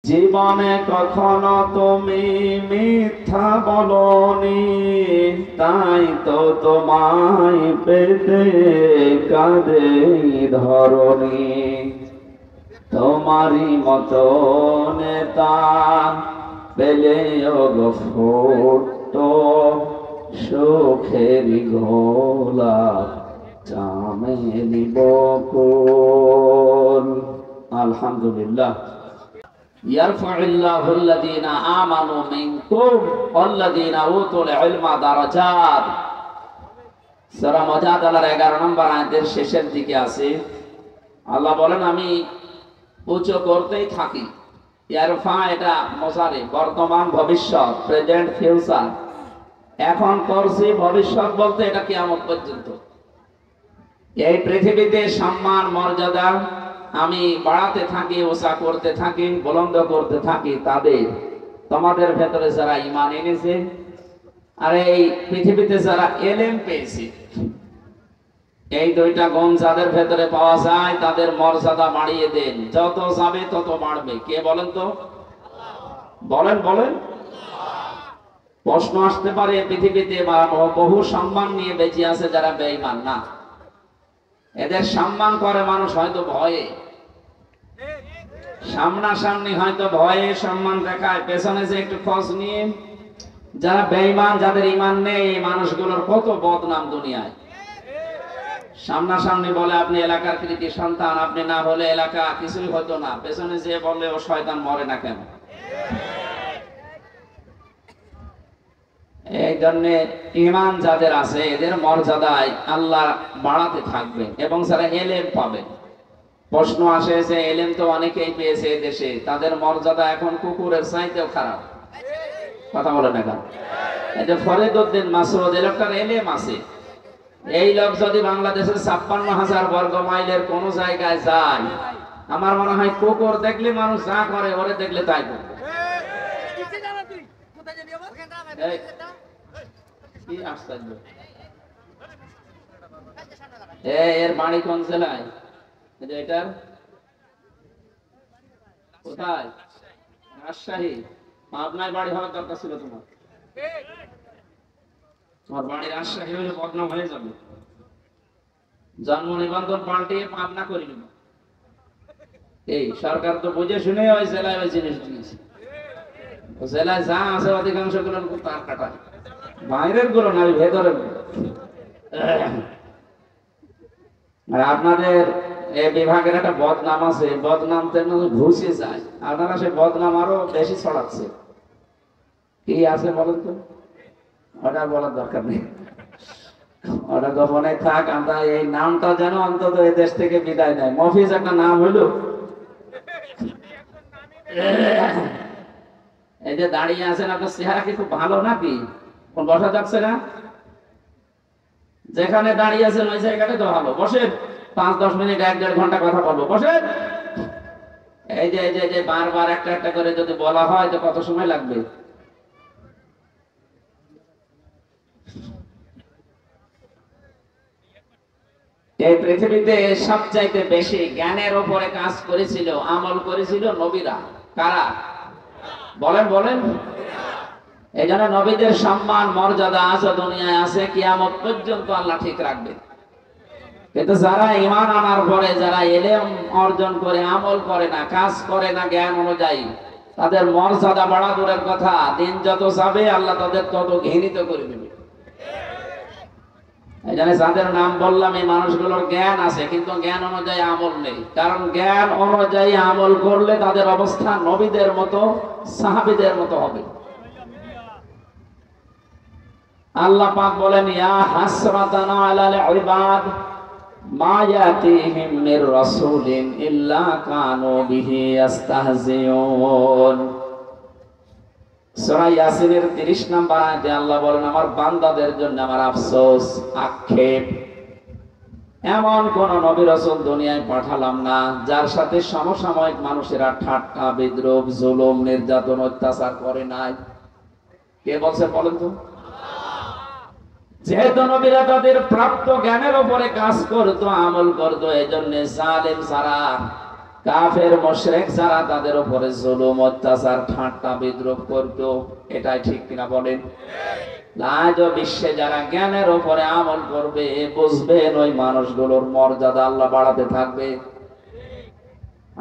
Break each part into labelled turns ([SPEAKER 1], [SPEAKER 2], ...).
[SPEAKER 1] জীবনে কখনো তুমি মিথ্যা বলনি, তাই তো তোমায় পেতে কাঁদে ধরনি। তোমারই মতো নেতা পেলে গো ফুটতো সুখেরই গোলাপ চামেলি বকুল। আলহামদুলিল্লাহ। ইয়ারফাউল্লাহু আল্লাযীনা আমানু মিনকুম ওয়াল্লাযীনা উতুল ইলমা দারাজাত। সূরা মুজাদালার 11 নম্বর আয়াতের শেষের দিকে আছে, আল্লাহ বলেন আমি উঁচু করতেই থাকি। ইয়ারফা এটা মুজারি, বর্তমান ভবিষ্যৎ, প্রেজেন্ট ফিউচার। এখন করছি, ভবিষ্যৎ বলতে এটা কিয়ামত পর্যন্ত। এই পৃথিবীতে সম্মান মর্যাদা আমি বাড়াতে থাকি, উঁচা করতে থাকি, বুলন্দ করতে থাকি তাদের, তোমাদের ভেতরে যারা ঈমান এনেছে আর এই পৃথিবীতে যারা ইলম পেয়েছে, এই দুইটা গুণ যাদের ভেতরে পাওয়া যায় তাদের মর্যাদা বাড়িয়ে দেন। যত যাবে তত বাড়বে। কে বলেন তো? বলেন বলেন। প্রশ্ন আসতে পারে পৃথিবীতে বহু সম্মান নিয়ে বেঁচে আছে যারা বেঈমান না, এদের সম্মান করে মানুষ হয়তো ভয়ে, সামনাসামনি হয়তো ভয়ে সম্মান দেখায়, পেছনে যে একটু খোঁজ নিয়ে যারা বেঈমান, যাদের ঈমান নেই, এই মানুষগুলোর কত বদনাম দুনিয়ায়। সামনাসামনি বলে আপনি এলাকার কৃতি সন্তান, আপনি না হলে এলাকা কিছুই হতো না, পেছনে যে বললে ও শয়তান মরে না কেন। এই জন্য ঈমান যাদের আছে এদের মর্যাদায় আল্লাহ বাড়াতে থাকবে এবং যারা ইলম পাবে। প্রশ্ন আসে যে ইলম তো অনেকেই পেয়েছে এই দেশে, তাদের মর্যাদা এখন কুকুরের চাইতেও খারাপ। কথা বলে না কেন? এই যে ফরিদউদ্দিন মাসউদ, এই লোকটার ইলম আছে। এই লোক যদি বাংলাদেশের ৫৬,০০০ বর্গ মাইলের কোন জায়গায় যায়, আমার মনে হয় কুকুর দেখলে মানুষ যা করে ওরে দেখলে তাই করবে। কি আশ্চর্য! এর বাড়ি কোন জেলায়? এটার কোথায়? রাজশাহী। পাবনায় বাড়ি হওয়ার দরকার ছিল তোমার। তোমার বাড়ি রাজশাহী হলে বদনাম হয়ে যাবে। জন্ম নিবন্ধন পাল্টিয়ে পাবনা করে নেব। এই সরকার তো বুঝে শুনে ওই জেলায় ওই জিনিস দিয়েছে। জেলায় যা আছে অধিকাংশ গুলো তার কাটা, বাইরের গুলো না, ভেতরের গুলো। আর আপনাদের এই বিভাগের একটা বদনাম আছে, বদনাম তেমন ঘুষে যায়, আপনারা সে বদনাম আরো বেশি ছড়াচ্ছে। কি আছে বলেন তো? ওটা বলার দরকার নেই, ওটা গোপনে থাক। আমরা এই নামটা যেন অন্তত এই দেশ থেকে বিদায় নেয়। মফিজ একটা নাম হইল। এই যে দাঁড়িয়ে আছেন, আপনার চেহারা কি খুব ভালো নাকি? বসা যাচ্ছে না? যেখানে দাঁড়িয়ে আছেন ওই জায়গাটা তো ভালো, বসে ৫-১০ মিনিট ১-১.৫ ঘন্টা কথা বলবো, বসে। এই যে বারবার একটা একটা করে যদি বলা হয় তো কত সময় লাগবে? এই পৃথিবীতে সবচাইতে বেশি জ্ঞানের উপরে কাজ করেছিল, আমল করেছিল নবীরা। কারা? বলেন বলেন। এই জন্য নবীদের সম্মান মর্যাদা আজ দুনিয়ায় আছে, কিয়ামত পর্যন্ত আল্লাহ ঠিক রাখবে। কিন্তু যারা ঈমান আনার পরে যারা ইলম অর্জন করে আমল করে না, কাজ করে না জ্ঞান অনুযায়ী, তাদের মর্যাদা বাড়া দূরের কথা, দিন যত যাবে আল্লাহ তাদের তত ঘৃণিত করে দেবে। এই জন্য যাদের নাম বললাম এই মানুষগুলোর জ্ঞান আছে কিন্তু জ্ঞান অনুযায়ী আমল নেই। কারণ জ্ঞান অনুযায়ী আমল করলে তাদের অবস্থা নবীদের মতো, সাহাবীদের মতো হবে। আল্লাহ পাক বলেন, ইয়া হাসরাতান আলাল ইবাদ মা ইয়াতিহিম মির রাসূলিন ইল্লা কানু বিহি ইস্তাহজিউন। সূরা ইয়াসিনের ৩০ নম্বর আয়াতে আল্লাহ বলেন, আমার বান্দাদের জন্য আমার আফসোস, আক্ষেপ, এমন কোন নবী রাসূল দুনিয়ায় পাঠালাম না যার সাথে সমসাময়িক মানুষেরা ঠাট্টা, বিদ্রূপ, জুলুম, নির্যাতন, অত্যাচার করে নাই। কে বলছে বলেন তো? যেহেতু নবীরা তাদের প্রাপ্ত জ্ঞানের উপরে কাজ করতো, আমল করতো, এই জন্য জালেম ছাড়া কাফের মুশরিক যারা তাদের উপরে জুলুম অত্যাচার ঠাট্টা বিদ্রুপ করত, এটাই ঠিক কিনা বলেন? আজও বিশ্বে যারা জ্ঞানের উপরে আমল করবে, বুঝবেন ওই মানুষগুলোর মর্যাদা আল্লাহ বাড়াতে থাকবে।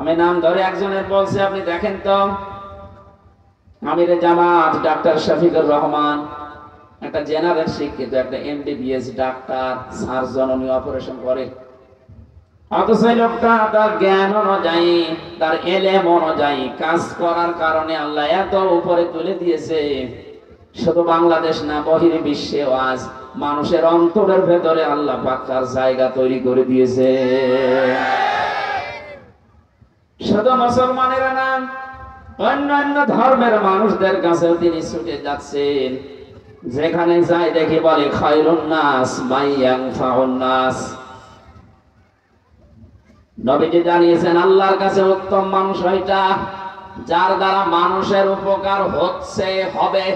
[SPEAKER 1] আমি নাম ধরে একজনের বলছি, আপনি দেখেন তো, আমিরে জামাত ডাক্তার শফিকুর রহমান, একটা জেনারেল শিক্ষিত, একটা এমবিবিএস ডাক্তার, সার্জন, উনি অপারেশন করে। অথচ লোকটা তার জ্ঞান অনুযায়ী, তার এলেম অনুযায়ী কাজ করার কারণে আল্লাহ এত উপরে তুলে দিয়েছে। শুধু বাংলাদেশ না, বহির বিশ্বেও আজ মানুষের অন্তরের ভেতরে আল্লাহ পাক তার জায়গা তৈরি করে দিয়েছে। শুধু মুসলমানেরা না, অন্যান্য ধর্মের মানুষদের কাছেও তিনি ছুটে যাচ্ছেন। যেখানে যায় দেখি বলে খায়রুন নাস মাইয়ানফাউন নাস। নবীজি জানিয়েছেন আল্লাহর কাছে উত্তম মানুষ ওইটা যার দ্বারা মানুষের উপকার হচ্ছে, হবে।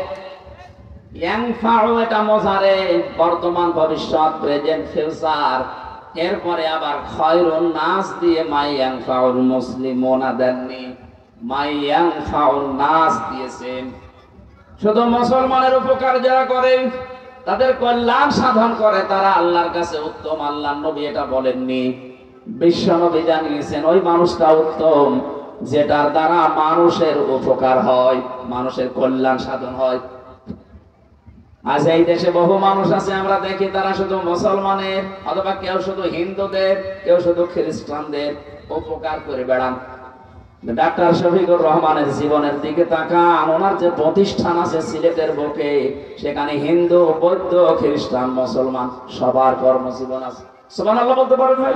[SPEAKER 1] ইয়ানফাউ এটা মোজারে, বর্তমান ভবিষ্যৎ, প্রেজেন্ট ফিউচার। এরপরে আবার খায়রুন নাস দিয়ে মাইয়ানফাউল মুসলিমুনা দেননি, মাইয়ানফাউন নাস দিয়েছেন। শুধু মুসলমানের উপকার যারা করে, তাদের কল্যাণ সাধন করে, তারা আল্লাহর কাছে উত্তম। আল্লাহর নবী এটা বলেননি, বিশ্ব নবী জানিয়েছেন ওই মানুষটা উত্তম যেটার দ্বারা মানুষের উপকার হয়, মানুষের কল্যাণ সাধন হয়। আজ এই দেশে বহু মানুষ আছে, আমরা দেখি তারা শুধু মুসলমানের, অথবা কেউ শুধু হিন্দুদের, কেউ শুধু খ্রিস্টানদের উপকার করে বেড়ান। ডাক্তার শফিকুর রহমানের জীবনের দিকে তাকান, ওনার যে প্রতিষ্ঠান আছে সিলেটের বুকে, সেখানে হিন্দু, বৌদ্ধ, খ্রিস্টান, মুসলমান সবার কর্মজীবন আছে। সুবহানাল্লাহ বলতে পারেন ভাই?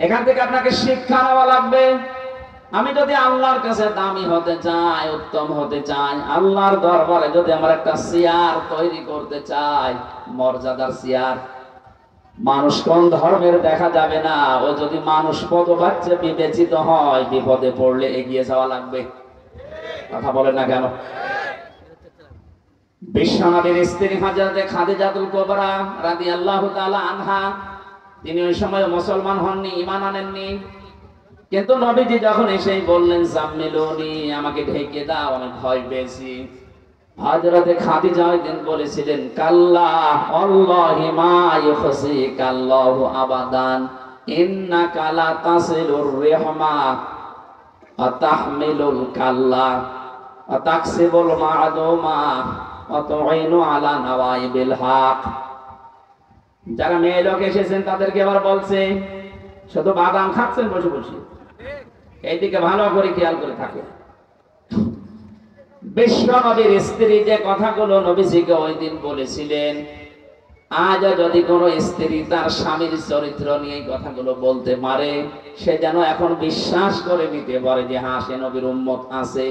[SPEAKER 1] এখান থেকে আপনাকে শিক্ষা নেওয়া লাগবে। আমি যদি আল্লাহর কাছে দামি হতে চাই, উত্তম হতে চাই, আল্লাহর দরবারে যদি আমার একটা চেয়ার তৈরি করতে চাই, মর্যাদার চেয়ার, মানুষ কোন ধর্মের দেখা যাবে না, ও যদি মানুষ পদবাচ্যে বিবেচিত হয়, বিপদে পড়লে এগিয়ে যাওয়া লাগবে। কথা বলেন না কেন? বিশ্বনবীর স্ত্রী হযরতে খাদিজাতুল কুবরা রাদিয়াল্লাহু তাআলা আনহা, তিনি ওই সময় মুসলমান হননি, ঈমান আনেননি। কিন্তু নবীজি যখন এসেই বললেন জাম্মিলুনি, আমাকে ঢেকে দাও, আমি ভয় পেয়েছি, হযরতে খাদিজা ওই দিন বলেছিলেন কাল্লা আল্লাহি মা ইউখসিকাল্লাহু আবাদান ইন্নাকা লা তাসিলুর রিহমা ওয়া তাহমিলুল কাল্লা ওয়া তাকসিবুল মা'দুমা ওয়া তুইনু আলা নাওয়াইবিল হক। যারা মেয়ে লোক এসেছেন তাদেরকে আবার বলছে শুধু বাদাম খাচ্ছেন বসে বসে, এইদিকে ভালো করে খেয়াল করে থাকো। বিশ্ব নবীর স্ত্রী যে কথাগুলো নবীজিকে ওই দিন বলেছিলেন, আজ যদি কোনো স্ত্রী তার স্বামীর চরিত্র নিয়ে এই কথাগুলো বলতে পারে, সে যেন এখন বিশ্বাস করে নিতে পারে যে হ্যাঁ, সে নবীর উম্মত আছে।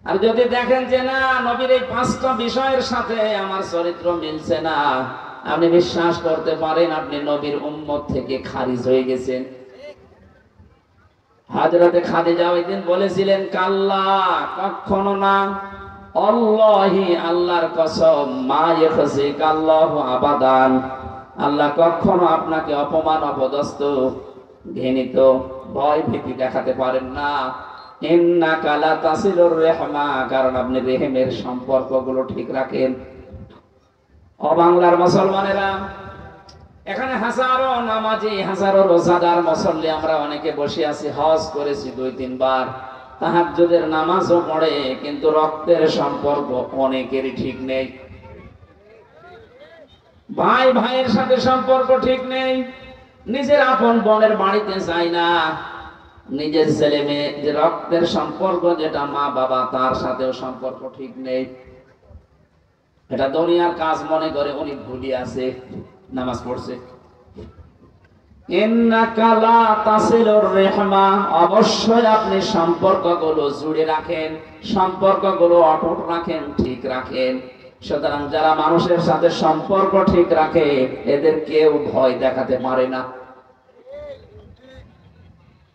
[SPEAKER 1] আর যদি দেখেন যে না, নবীর এই 5টা বিষয়ের সাথে আমার চরিত্র মিলছে না, আপনি বিশ্বাস করতে পারেন আপনি নবীর উম্মত থেকে খারিজ হয়ে গেছেন। হযরতে খাদিজা ওই দিন বলেছিলেন কাল্লা, কখনো না, আল্লাহি, আল্লাহর কসম, মা ইউখসিকাল্লাহু আবাদান, আল্লাহ কখনো আপনাকে অপমান, অপদস্থ, ঘৃণিত, ভয় ভীতি দেখাতে পারেন না। ইন্নাকা লা তাসিলুর রিহমা, কারণ আপনি রেহেমের সম্পর্কগুলো ঠিক রাখেন। ও বাংলার মুসলমানেরা, এখানে হাজারো নামাজি, হাজারো রোজাদার মুসল্লি আমরা অনেকে বসে আছি, হজ করেছি 2-3 বার, তাহাজ্জুদের নামাজও পড়ে, কিন্তু রক্তের সম্পর্ক অনেকেরই ঠিক নেই। ভাই ভাইয়ের সাথে সম্পর্ক ঠিক নেই, নিজের আপন বোনের বাড়িতে যায় না, নিজের ছেলে মেয়ে যে রক্তের সম্পর্ক, যেটা মা বাবা, তার সাথেও সম্পর্ক ঠিক নেই। এটা দুনিয়ার কাজ মনে করে উনি ভুলি আছে, নামাজ পড়ছে। ইন্নাকা লা তাসিলুর রিহমা, অবশ্যই আপনি সম্পর্কগুলো জুড়ে রাখেন, সম্পর্কগুলো অটুট রাখেন, ঠিক রাখেন। সুতরাং যারা মানুষের সাথে সম্পর্ক ঠিক রাখে, এদের কেউ ভয় দেখাতে পারে না।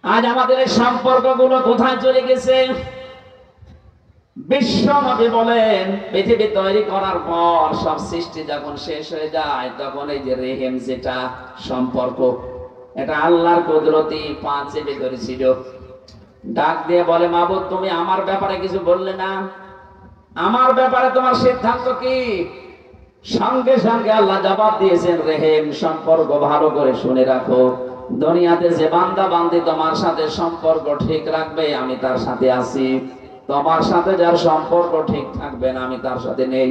[SPEAKER 1] আজ আমাদের এই সম্পর্কগুলো কোথায় চলে গেছে? বিশ্ব নবী বলেন পৃথিবী তৈরি করার পর সব সৃষ্টি যখন শেষ হয়ে যায়, তখন এই যে রেহেম, যেটা সম্পর্ক, এটা আল্লাহর কুদরতি পা চেপে ধরেছিল। ডাক দিয়ে বলে, মাবুদ তুমি আমার ব্যাপারে কিছু বললে না, আমার ব্যাপারে তোমার সিদ্ধান্ত কি? সঙ্গে সঙ্গে আল্লাহ জবাব দিয়েছেন, রেহেম, সম্পর্ক ভালো করে শুনে রাখো। দুনিয়াতে যে বান্দা বান্দি তোমার সাথে সম্পর্ক ঠিক রাখবে আমি তার সাথে আছি, তোমার সাথে যার সম্পর্ক ঠিক থাকবে না আমি তার সাথে নেই।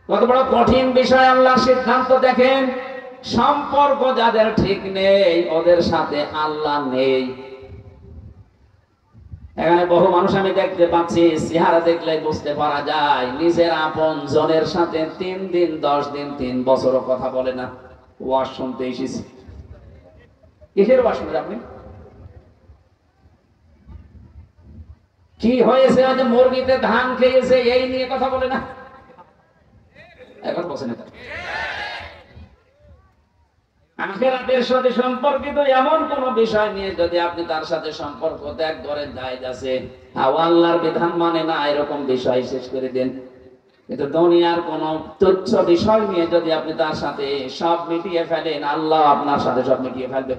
[SPEAKER 1] কত বড় কঠিন বিষয় আল্লাহর সিদ্ধান্ত দেখেন। সম্পর্ক যাদের ঠিক নেই ওদের সাথে আল্লাহ নেই। এখানে বহু মানুষ আমি দেখতে পাচ্ছি, চেহারা দেখলে বুঝতে পারা যায় নিজের আপন জনের সাথে 3 দিন 10 দিন 3 বছরও কথা বলে না। ওয়াজ শুনতে এসেছি। কিসের ওয়াজ শুনছেন আপনি? কি হয়েছে? আজ মুরগিতে ধান খেয়েছে এই নিয়ে কথা বলে না। এখন বসে না। আখিরাতের সাথে সম্পর্কিত এমন কোন বিষয় নিয়ে যদি আপনি তার সাথে সম্পর্ক ত্যাগ করেন, জায়েজ আছে। আল্লাহর বিধান মানে না এরকম বিষয় শেষ করে দেন। কিন্তু দুনিয়ার কোন তুচ্ছ বিষয় নিয়ে যদি আপনি তার সাথে সব মিটিয়ে ফেলেন, আল্লাহ আপনার সাথে সব মিটিয়ে ফেলবে।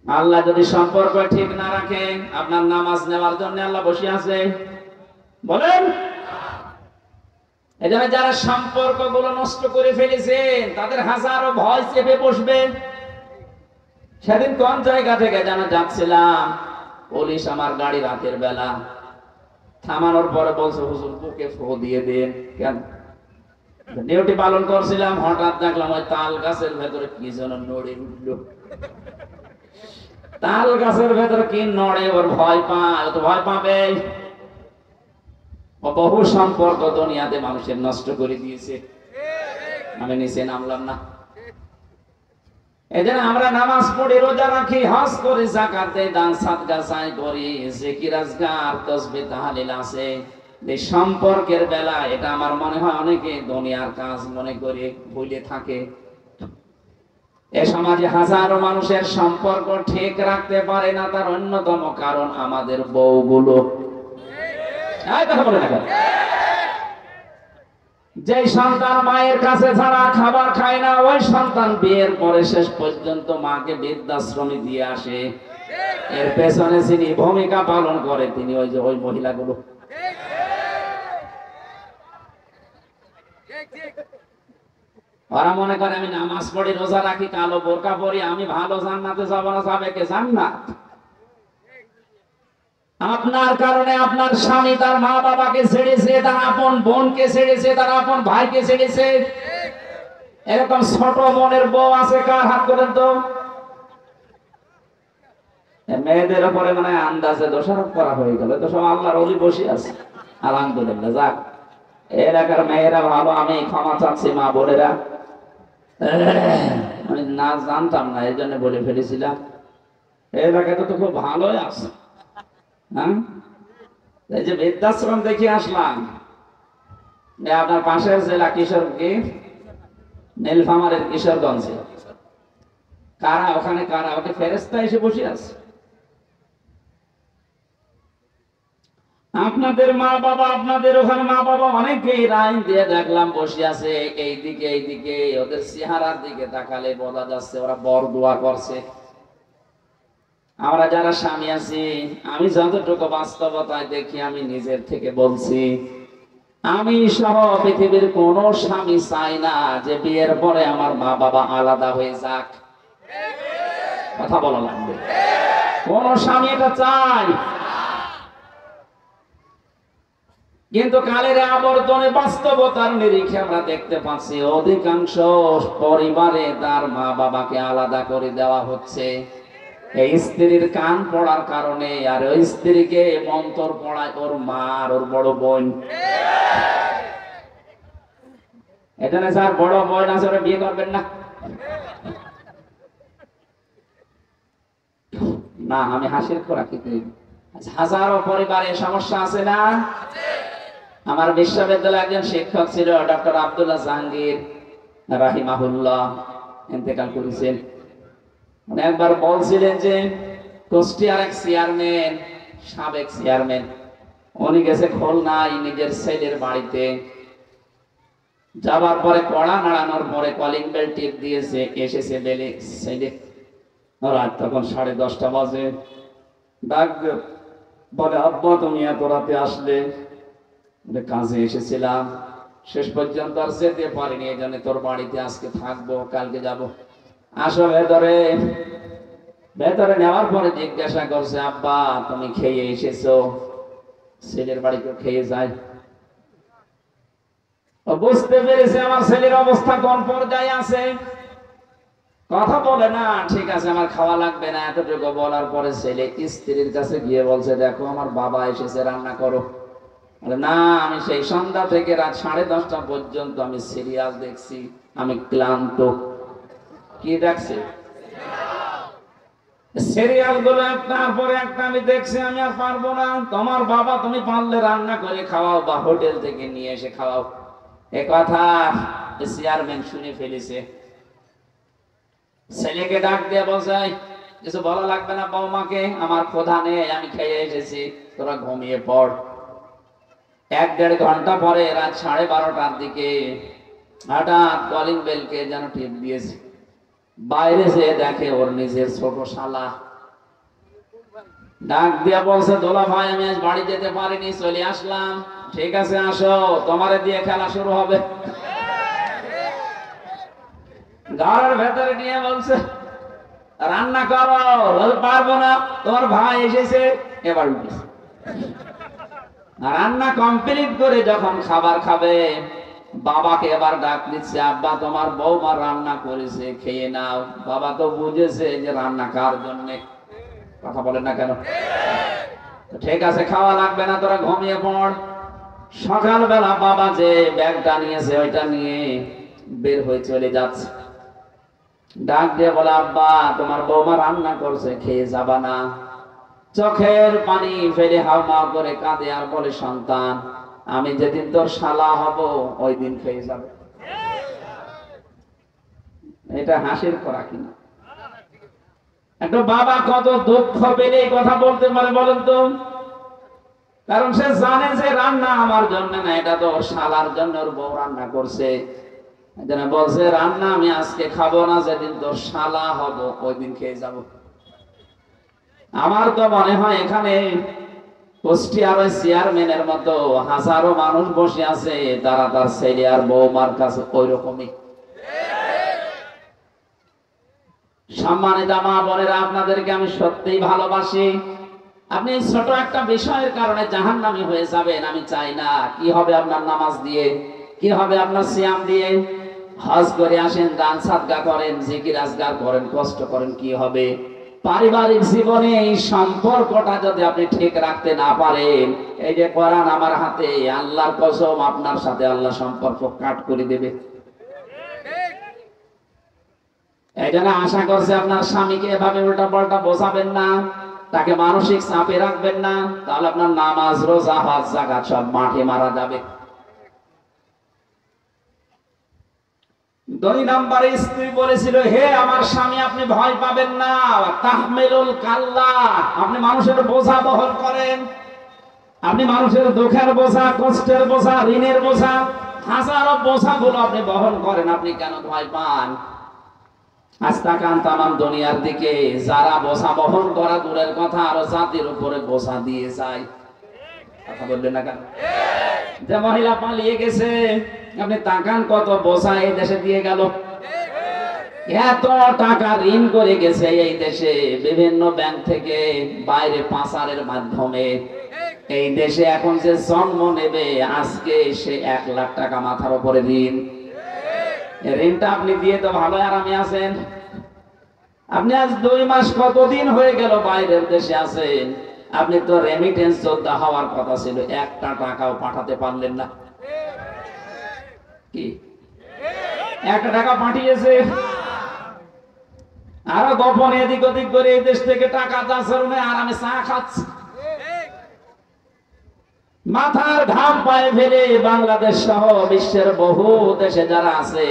[SPEAKER 1] আল্লাহ যদি সম্পর্ক ঠিক না রাখেন, আপনার নামাজ নেওয়ার জন্য আল্লাহ বসে আছে বলেন? এজন্য যারা সম্পর্কগুলো নষ্ট করে ফেলেছেন তাদের হাজারো ভয় চেপে বসবে। সেদিন কোন জায়গা থেকে যেন যাচ্ছিলাম, পুলিশ আমার গাড়ি রাতের বেলা থামানোর পরে বলছে, হুজুর বুকে ফু দিয়ে দেন। কেন? ডিউটি পালন করছিলাম, হঠাৎ দেখলাম ওই তাল গাছের ভেতরে কি যেন নড়ে উঠল। তাল গাছের ভেতরে কি নড়ে, ওর ভয় পায়, তো ভয় পাবে। বহু সম্পর্ক দুনিয়াতে মানুষের নষ্ট করে দিয়েছে। আমি নিচে নামলাম না। এজন্য আমরা নামাজ পড়ি, রোজা রাখি, হজ করি, যাকাত দেই, দান সাদকা চাই করি, জিকির আজকার তাসবিহ তাহলিল আছে। এই সম্পর্কের বেলা এটা আমার মনে হয় অনেকে দুনিয়ার কাজ মনে করে ভুলে থাকে। এ সমাজে হাজারো মানুষের সম্পর্ক ঠিক রাখতে পারে না, তার অন্যতম কারণ আমাদের বউগুলো। যে সন্তান মায়ের কাছে ছাড়া খাবার খায় না, ওই সন্তান বিয়ের পরে শেষ পর্যন্ত মাকে বৃদ্ধাশ্রমে দিয়ে আসে। এর পেছনে যিনি ভূমিকা পালন করে তিনি ওই মহিলাগুলো। ওরা মনে করে আমি নামাজ পড়ি, রোজা রাখি, কালো বোরকা পরি, আমি ভালো জান্নাতে যাবো না, যাবে কে জান্নাত? আপনার কারণে আপনার স্বামী তার মা বাবাকে ছেড়েছে, তার আপন বোনকে ছেড়েছে, তার আপন ভাইকে ছেড়েছে। এরকম ছোট মনের বউ আছে কার? হাত করেন তো। মেয়েদের উপরে মানে আন্দাজে দোষারোপ করা হয়ে গেল, তো সব আল্লাহর ওলি বসে আছে। আলহামদুলিল্লাহ, যাক এলাকার মেয়েরা ভালো, আমি ক্ষমা চাচ্ছি মা বোনেরা। আমি না জানতাম না, এই জন্য বলে ফেলেছিলাম। এলাকাতে তো খুব ভালোই আছে। হ্যাঁ, এই যে বৃদ্ধাশ্রম দেখে আসলাম, আপনার পাশের জেলা কিশোরগঞ্জে, নীলফামারীর কিশোরগঞ্জে। কারা ওখানে? কারা? ওকে ফেরেশতা এসে বসে আছে। আপনাদের মা বাবা, আপনাদের ওখানে মা বাবা অনেকেই লাইন দিয়ে দেখলাম বসে আছে এইদিকে এইদিকে। ওদের চেহারার দিকে তাকালে বোঝা যাচ্ছে ওরা বরদোয়া করছে। আমরা যারা স্বামী আছি, আমি যতটুকু বাস্তবতায় দেখি, আমি নিজের থেকে বলছি, আমি সহ পৃথিবীর কোন স্বামী চাই না যে বিয়ের পরে আমার মা বাবা আলাদা হয়ে যাক। কথা বলা লাগবে। কোন স্বামী এটা চাই? কিন্তু কালের আবর্তনে বাস্তবতার নিরিখে আমরা দেখতে পাচ্ছি অধিকাংশ পরিবারে তার মা বাবাকে আলাদা করে দেওয়া হচ্ছে এই স্ত্রীর কান পড়ার কারণে। আর ওই স্ত্রীকে মন্ত্র পড়ায় ওর মা আর ওর বড় বোন। এখানে স্যার বড় বোন আছে, ওরা বিয়ে করবেন না? না, আমি হাসির খোরাকি। হাজারো পরিবারে সমস্যা আছে না? আমার বিশ্ববিদ্যালয়ে একজন শিক্ষক ছিল, ডক্টর আব্দুল্লাহ জাহাঙ্গীর রাহিমাহুল্লাহ, ইন্তেকাল করেছেন। একবার বলছিলেন যে কুষ্টিয়ার এক চেয়ারম্যান, সাবেক চেয়ারম্যান, উনি গেছে খুলনায় নিজের ছেলের বাড়িতে। যাবার পরে কড়া নাড়ানোর পরে কলিং বেল টিপ দিয়েছে, এসেছে বেলে ছেলে। রাত তখন 10:30 বাজে। ডাক বলে, আব্বা তুমি এত রাতে আসলে? কাজে এসেছিলাম, শেষ পর্যন্ত আর যেতে পারিনি, এই জন্য তোর বাড়িতে আজকে থাকবো, কালকে যাব। আসো ভেতরে। ভেতরে নেওয়ার পরে জিজ্ঞাসা করছে, আব্বা তুমি খেয়ে এসেছো? ছেলের বাড়িতে খেয়ে যায়। বুঝতে পেরেছে আমার ছেলের অবস্থা কোন পর্যায়ে আছে। কথা বলে না, ঠিক আছে আমার খাওয়া লাগবে না, এতটুকু বলার পরে ছেলে স্ত্রীর কাছে গিয়ে বলছে, দেখো আমার বাবা এসেছে, রান্না করো। না, আমি সেই সন্ধ্যা থেকে রাত 10:30 পর্যন্ত আমি সিরিয়াল দেখছি, আমি ক্লান্ত। কি দেখছি? সিরিয়াল গুলো একটার পরে একটা আমি দেখছি, আমি আর পারবো না। তোমার বাবা তুমি পারলে রান্না করে খাওয়াও বা হোটেল থেকে নিয়ে এসে খাওয়াও। এ কথা চেয়ারম্যান শুনে ফেলেছে। ছেলেকে ডাক দিয়ে বলছে, কিছু বলা লাগবে না বৌমাকে, আমার ক্ষুধা নেই, আমি খেয়ে এসেছি, তোরা ঘুমিয়ে পড়। 1-1.5 ঘন্টা পরে রাত 12:30টার দিকে হঠাৎ কলিং বেলকে যেন টিপ দিয়েছে। বাইরে যে দেখে ওর নিজের ছোট শালা। ডাক দিয়া বলছে, দোলা ভাই আমি আজ বাড়ি যেতে পারিনি, চলে আসলাম। ঠিক আছে আসো, তোমারে দিয়ে খেলা শুরু হবে। ঘরের ভেতরে নিয়ে বলছে, রান্না করো। পারবো না, তোমার ভাই এসেছে। এবার রান্না কমপ্লিট করে যখন খাবার খাবে, বাবাকে এবার ডাক দিচ্ছে, আব্বা তোমার বৌমা রান্না করেছে, খেয়ে নাও। বাবা তো বুঝেছে যে রান্না কার জন্য। কথা বলেন না কেন? ঠিক আছে খাওয়া লাগবে না, তোরা ঘুমিয়ে পড়। সকালবেলা বাবা যে ব্যাগটা নিয়েছে ওইটা নিয়ে বের হয়ে চলে যাচ্ছে। ডাক দিয়ে বলে, আব্বা তোমার বৌমা রান্না করছে, খেয়ে যাবা না? চোখের পানি ফেলে হাওমাও করে কাঁদে আর বলে, সন্তান আমি যেদিন তোর শালা হব ওই দিন খেয়ে যাবে। এটা হাসির করা কিনা? একটা বাবা কত দুঃখ পেলে এই কথা বলতে পারে বলেন তো? কারণ সে জানে যে রান্না আমার জন্য না, এটা তো শালার জন্য, ওর বউ রান্না করছে। বলছে, রান্না আমি আজকে খাবো না, যেদিন তোর শালা হব ওই দিন খেয়ে যাব। আমার তো মনে হয় এখানে কুষ্টিয়ার ওই চেয়ারম্যানের মতো হাজারো মানুষ বসে আছে, তারা তার ছেলে আর বৌমার কাছে ওই রকমই। সম্মানিত মা বোনেরা, আপনাদেরকে আমি সত্যিই ভালোবাসি। আপনি ছোট একটা বিষয়ের কারণে জাহান্নামী হয়ে যাবেন, আমি চাই না। কি হবে আপনার নামাজ দিয়ে? কি হবে আপনার সিয়াম দিয়ে? হজ করে আসেন, দান সাদকা করেন, জিকির আজগার করেন, কষ্ট করেন, কি হবে? পারিবারিক জীবনে এই সম্পর্কটা যদি আপনি ঠিক রাখতে না পারেন, এই যে কোরআন আমার হাতে, আল্লাহর কসম আপনার সাথে আল্লাহ সম্পর্ক কাট করে দেবে। এই জন্য আশা করছে আপনার স্বামীকে এভাবে উল্টা পাল্টা বোঝাবেন না, তাকে মানসিক চাপে রাখবেন না, তাহলে আপনার নামাজ রোজা হজ যাকাত সব মাঠে মারা যাবে। 2 নম্বরে স্ত্রী বলেছিল, হে আমার স্বামী আপনি ভয় পাবেন না, তাহমিলুল কাল্লা, আপনি মানুষের বোঝা বহন করেন। আপনি মানুষের দুঃখের বোঝা, কষ্টের বোঝা, ঋণের বোঝা, হাজারো বোঝাগুলো আপনি বহন করেন, আপনি কেন ভয় পান? আজ তাকান তামাম দুনিয়ার দিকে, যারা বোঝা বহন করা দূরের কথা, আরো জাতির উপরে বোঝা দিয়ে যায়। কথা বললেন না কেন? যে মহিলা পালিয়ে গেছে, আপনি তাকান কত বোঝা এই দেশে দিয়ে গেল। এত টাকা ঋণ করে গেছে এই দেশে, বিভিন্ন ব্যাংক থেকে বাইরে পাচারের মাধ্যমে। এই দেশে এখন যে জন্ম নেবে আজকে, সে 1 লাখ টাকা মাথার উপরে ঋণ। ঋণটা আপনি দিয়ে তো ভালো আরামে আছেন। আপনি আজ 2 মাস কতদিন হয়ে গেল বাইরের দেশে আছেন, আপনি তো রেমিটেন্স যোদ্ধা হওয়ার কথা ছিল, 1টা টাকাও পাঠাতে পারলেন না। কি 1 টাকা পাঠিয়েছে, আরো গোপনে এদিক ওদিক করে এই দেশ থেকে টাকা যাচ্ছে, আরামে চা খাচ্ছে। মাথার ঘাম পায়ে ফেলে বাংলাদেশ সহ বিশ্বের বহু দেশে যারা আছে,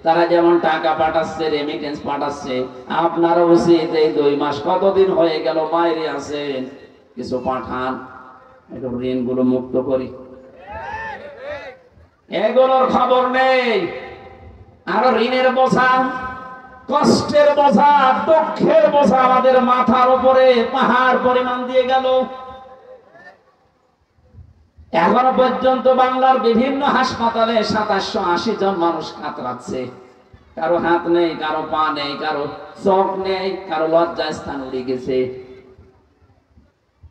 [SPEAKER 1] তারা যেমন টাকা পাঠাচ্ছে, রেমিটেন্স পাঠাচ্ছে, আপনারও উচিত এই 2 মাস কতদিন হয়ে গেল বাইরে আছেন, কিছু পাঠান, একটু ঋণগুলো মুক্ত করি। এগুলোর খবর নেই। আরো ঋণের বোঝা, কষ্টের বোঝা, দুঃখের বোঝা আমাদের মাথার উপরে পাহাড় পরিমাণ দিয়ে গেল। এখনো পর্যন্ত বাংলার বিভিন্ন হাসপাতালে 2780 জন মানুষ কাতরাচ্ছে। কারো হাত নেই, কারো পা নেই, কারো চোখ নেই, কারো লজ্জা স্থান উড়ে গেছে।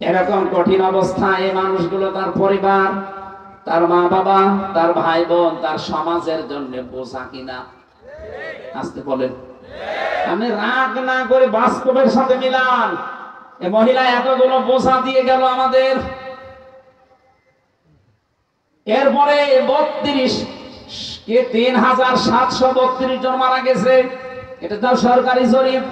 [SPEAKER 1] এরকম কঠিন অবস্থায় এই মানুষগুলো তার পরিবার, তার মা বাবা, তার ভাই বোন, তার সমাজের জন্য বোঝা কিনা? আসতে বলেন। আমি রাগ না করে বাস্তবের সাথে মিলান। এই মহিলা এতগুলো বোঝা দিয়ে গেল আমাদের। এরপরে 3732 জন মারা গেছে। এটা তার সরকারি জরিপ।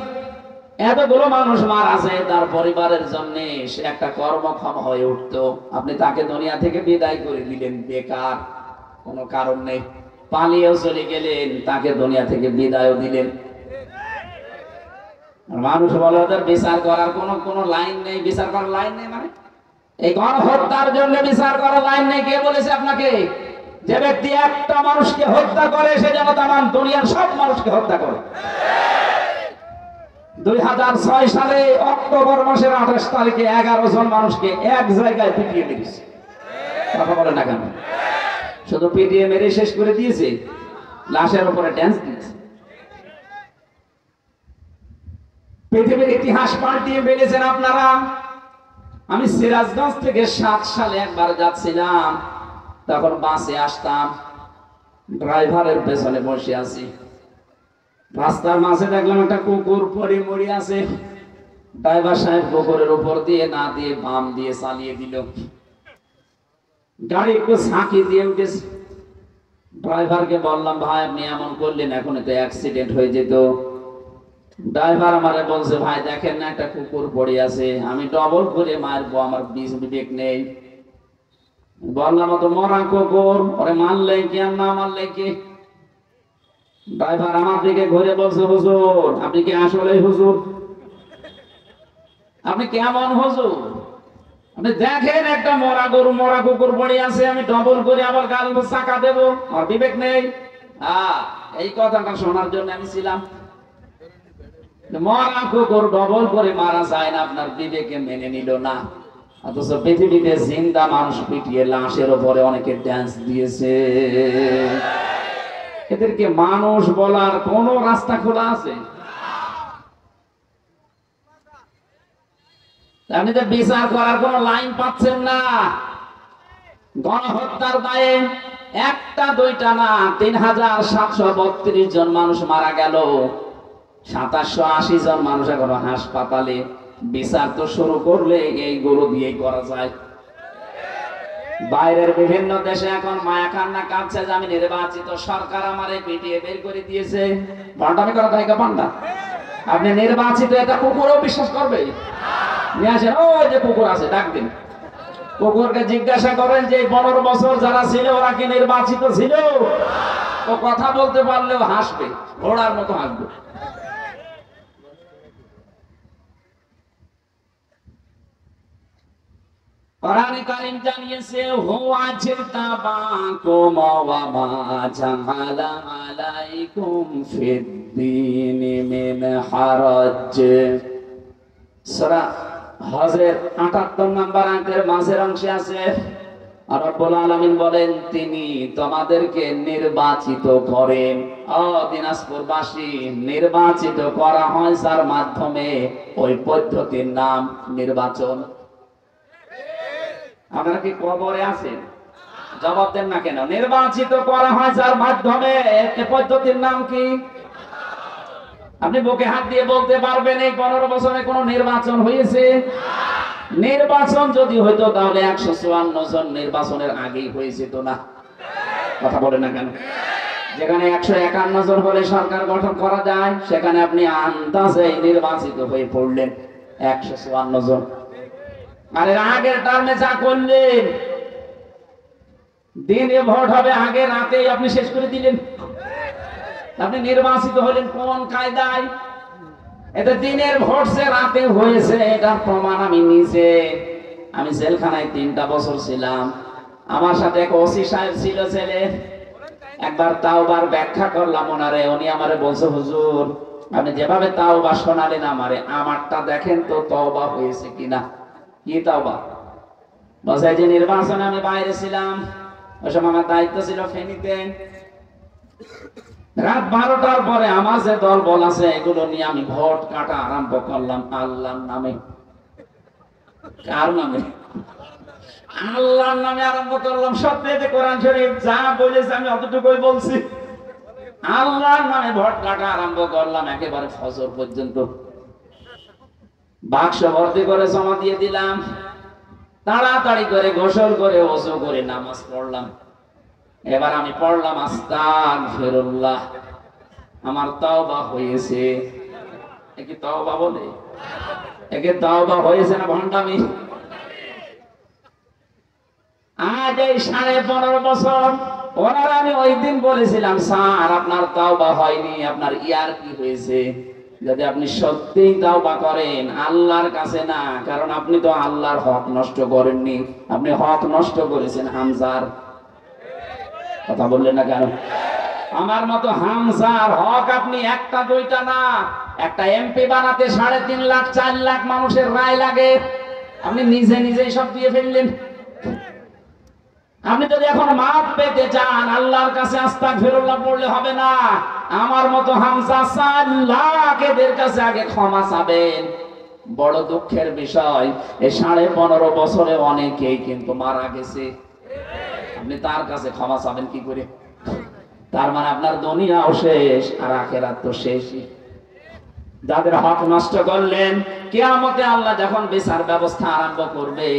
[SPEAKER 1] এতগুলো মানুষ মারা যায়, তার পরিবারের জন্য সে একটা কর্মক্ষম হয়ে উঠতো। আপনি তাকে দুনিয়া থেকে বিদায় করে দিলেন বেকার, কোনো কারণ নেই। পালিয়েও চলে গেলেন, তাকে দুনিয়া থেকে বিদায়ও দিলেন। মানুষ বলে ওদের বিচার করার কোনো লাইন নেই। বিচার করার লাইন নেই মানে এই গণহত্যার জন্য বিচার করার লাইন নেই। কে বলেছে আপনাকে? যে ব্যক্তি একটা মানুষকে হত্যা করে সে যেন তামাম দুনিয়ার সব মানুষকে হত্যা করে। 2006 সালে অক্টোবর মাসের 28 তারিখে 11 জন মানুষকে এক জায়গায় পিটিয়ে মেরেছে। কথা বলে না কেন? শুধু পিটিয়ে মেরে শেষ করে দিয়েছে, লাশের উপরে ড্যান্স দিয়েছে। পৃথিবীর ইতিহাস পাল্টিয়ে ফেলেছেন আপনারা। আমি সিরাজগঞ্জ থেকে 7 সালে একবার যাচ্ছিলাম, তখন বাসে আসতাম, ড্রাইভারের পেছনে বসে আছি। রাস্তার মাঝে দেখলাম একটা কুকুর পড়ে মরে আছে। ড্রাইভার সাহেব কুকুরের উপর দিয়ে না দিয়ে বাম দিয়ে চালিয়ে দিল। গাড়ি একটু ঝাঁকি দিয়ে উঠেছে। ড্রাইভারকে বললাম, ভাই আপনি এমন করলেন, এখন তো অ্যাক্সিডেন্ট হয়ে যেত। ড্রাইভার আমারে বলছে, ভাই দেখেন না একটা কুকুর পড়ে আছে, আমি ডবল করে মারবো, আমার বিবেক নেই। বললাম তো মরা কুকুর, ওরে মারলে কি আর না মারলে কি? ড্রাইভার আমার দিকে ঘুরে বলছে, হুজুর আপনি কি আসলে হুজুর? আপনি কেমন হুজুর? আপনি দেখেন একটা মরা গরু মরা কুকুর পড়ে আছে, আমি ডবল করে আবার গাল চাকা দেবো, আর বিবেক নেই? এই কথাটা শোনার জন্য আমি ছিলাম। মরা কুকুর ডবল করে মারা যায় না, আপনার বিবেকে মেনে নিল না। অথচ পৃথিবীতে জিন্দা মানুষ পিটিয়ে লাশের উপরে অনেকে ড্যান্স দিয়েছে। এদেরকে মানুষ বলার কোন রাস্তা খোলা আছে? আপনি তো বিচার করার কোন লাইন পাচ্ছেন না। গণহত্যার দায়ে একটা দুইটা না, 3732 জন মানুষ মারা গেল। 2780 জন মানুষ এখনো হাসপাতালে। বিচার তো শুরু করলে এইগুলো দিয়ে করা যায়। বাইরের বিভিন্ন দেশে এখন মায়া কান্না কাঁদছে যে আমি নির্বাচিত সরকার আমারে পিটিয়ে বের করে দিয়েছে। ভণ্ডামি করা যায় পান্ডা? আপনি নির্বাচিত, এটা কুকুরও বিশ্বাস করবে? নিয়ে আসেন, ওই যে কুকুর আছে, ডাক দিন। কুকুরকে জিজ্ঞাসা করেন যে 15 বছর যারা ছিল ওরা কি নির্বাচিত ছিল? ও কথা বলতে পারলেও হাসবে, ঘোড়ার মতো হাসবে। কোরআনে কারীম জানিয়েছে, হুয়া জিতাবাকুম ওয়া মা জাআলা আলাইকুম ফিদ-দীনি মিন হারাজ। সূরা হজের 78 নম্বর আয়াতের মাঝের অংশে আছে, রব্বুল আলামিন বলেন তিনি তোমাদেরকে নির্বাচিত করেন। দিনাজপুরবাসী, নির্বাচিত করা হয় যার মাধ্যমে, ওই পদ্ধতির নাম নির্বাচন। আপনারা কি কবরে আছেন? জবাব দেন না কেন? নির্বাচিত করা হয় যার মাধ্যমে, পদ্ধতির নাম কি? আপনি বুকে হাত দিয়ে বলতে পারবেন এই 15 বছরে কোন নির্বাচন হয়েছে? নির্বাচন যদি হইতো তাহলে 154 জন নির্বাচনের আগেই হয়েছে তো না? কথা বলে না কেন? যেখানে 151 জন হলে সরকার গঠন করা যায়, সেখানে আপনি আন্দাজে নির্বাচিত হয়ে পড়লেন 154 জন। আর এর আগের টার্মে যা করলেন, দিনে ভোট হবে, আগে রাতেই আপনি শেষ করে দিলেন। আপনি নির্বাচিত হলেন কোন কায়দায়? এটা দিনের ভোট সে রাতে হয়েছে, এটা প্রমাণ আমি নিজে। আমি জেলখানায় 3টা বছর ছিলাম। আমার সাথে এক ওসি সাহেব ছিল ছেলে, একবার তাওবার ব্যাখ্যা করলাম ওনারে, উনি আমারে বলছে হুজুর আপনি যেভাবে তাওবা শোনালেন আমারে, আমারটা দেখেন তো তওবা হয়েছে কিনা। কি তাওবা? বলছে যে নির্বাচনে আমি বাইরে ছিলাম, ওই সময় আমার দায়িত্ব ছিল ফেনীতে, রাত 12টার পরে আমার যে দল বল আছে এগুলো নিয়ে আমি ভোট কাটা আরম্ভ করলাম আল্লাহর নামে। কার নামে? আল্লাহর নামে আরম্ভ করলাম। সত্যি কোরআন শরীফ যা বলেছে আমি অতটুকুই বলছি। আল্লাহর নামে ভোট কাটা আরম্ভ করলাম একেবারে ফজর পর্যন্ত। বাক্স ভর্তি করে জমা দিয়ে দিলাম, তাড়াতাড়ি করে গোসল করে ওযু করে নামাজ পড়লাম। এবার আমি পড়লাম আস্তাগফিরুল্লাহ, আমার তাওবা হয়েছে। একে তাওবা বলে? একে তাওবা হয়েছে না ভণ্ডামি? আজ এই 15.5 বছর ওনার আমি ওই দিন বলেছিলাম স্যার আপনার তাওবা হয়নি, আপনার ইয়ার কি হয়েছে। যদি আপনি সত্যিই তাওবা করেন আল্লাহর কাছে না, কারণ আপনি তো আল্লাহর হক নষ্ট করেননি, আপনি হক নষ্ট করেছেন হামজার। কথা বললেন না কেন? আমার মতো হামজার হক আপনি একটা দুইটা না, একটা এমপি বানাতে 3.5 লাখ 4 লাখ মানুষের রায় লাগে, আপনি নিজে নিজেই সব দিয়ে ফেললেন। আপনি যদি এখন মাপ পেতে চান আল্লাহর কাছে আস্তাগফিরুল্লাহ পড়লে হবে না, আমার মতো হামজা 4 লাখ এদের কাছে আগে ক্ষমা চাবেন। বড় দুঃখের বিষয় এই 15.5 বছরে অনেকেই কিন্তু মারা গেছে, আপনি তার কাছে ক্ষমা চাবেন কি করে? তার মানে আপনার দুনিয়াও শেষ আর আখিরাত তো শেষই। যাদের হক নষ্ট করলেন, কিয়ামতে আল্লাহ যখন বিচার ব্যবস্থা আরম্ভ করবে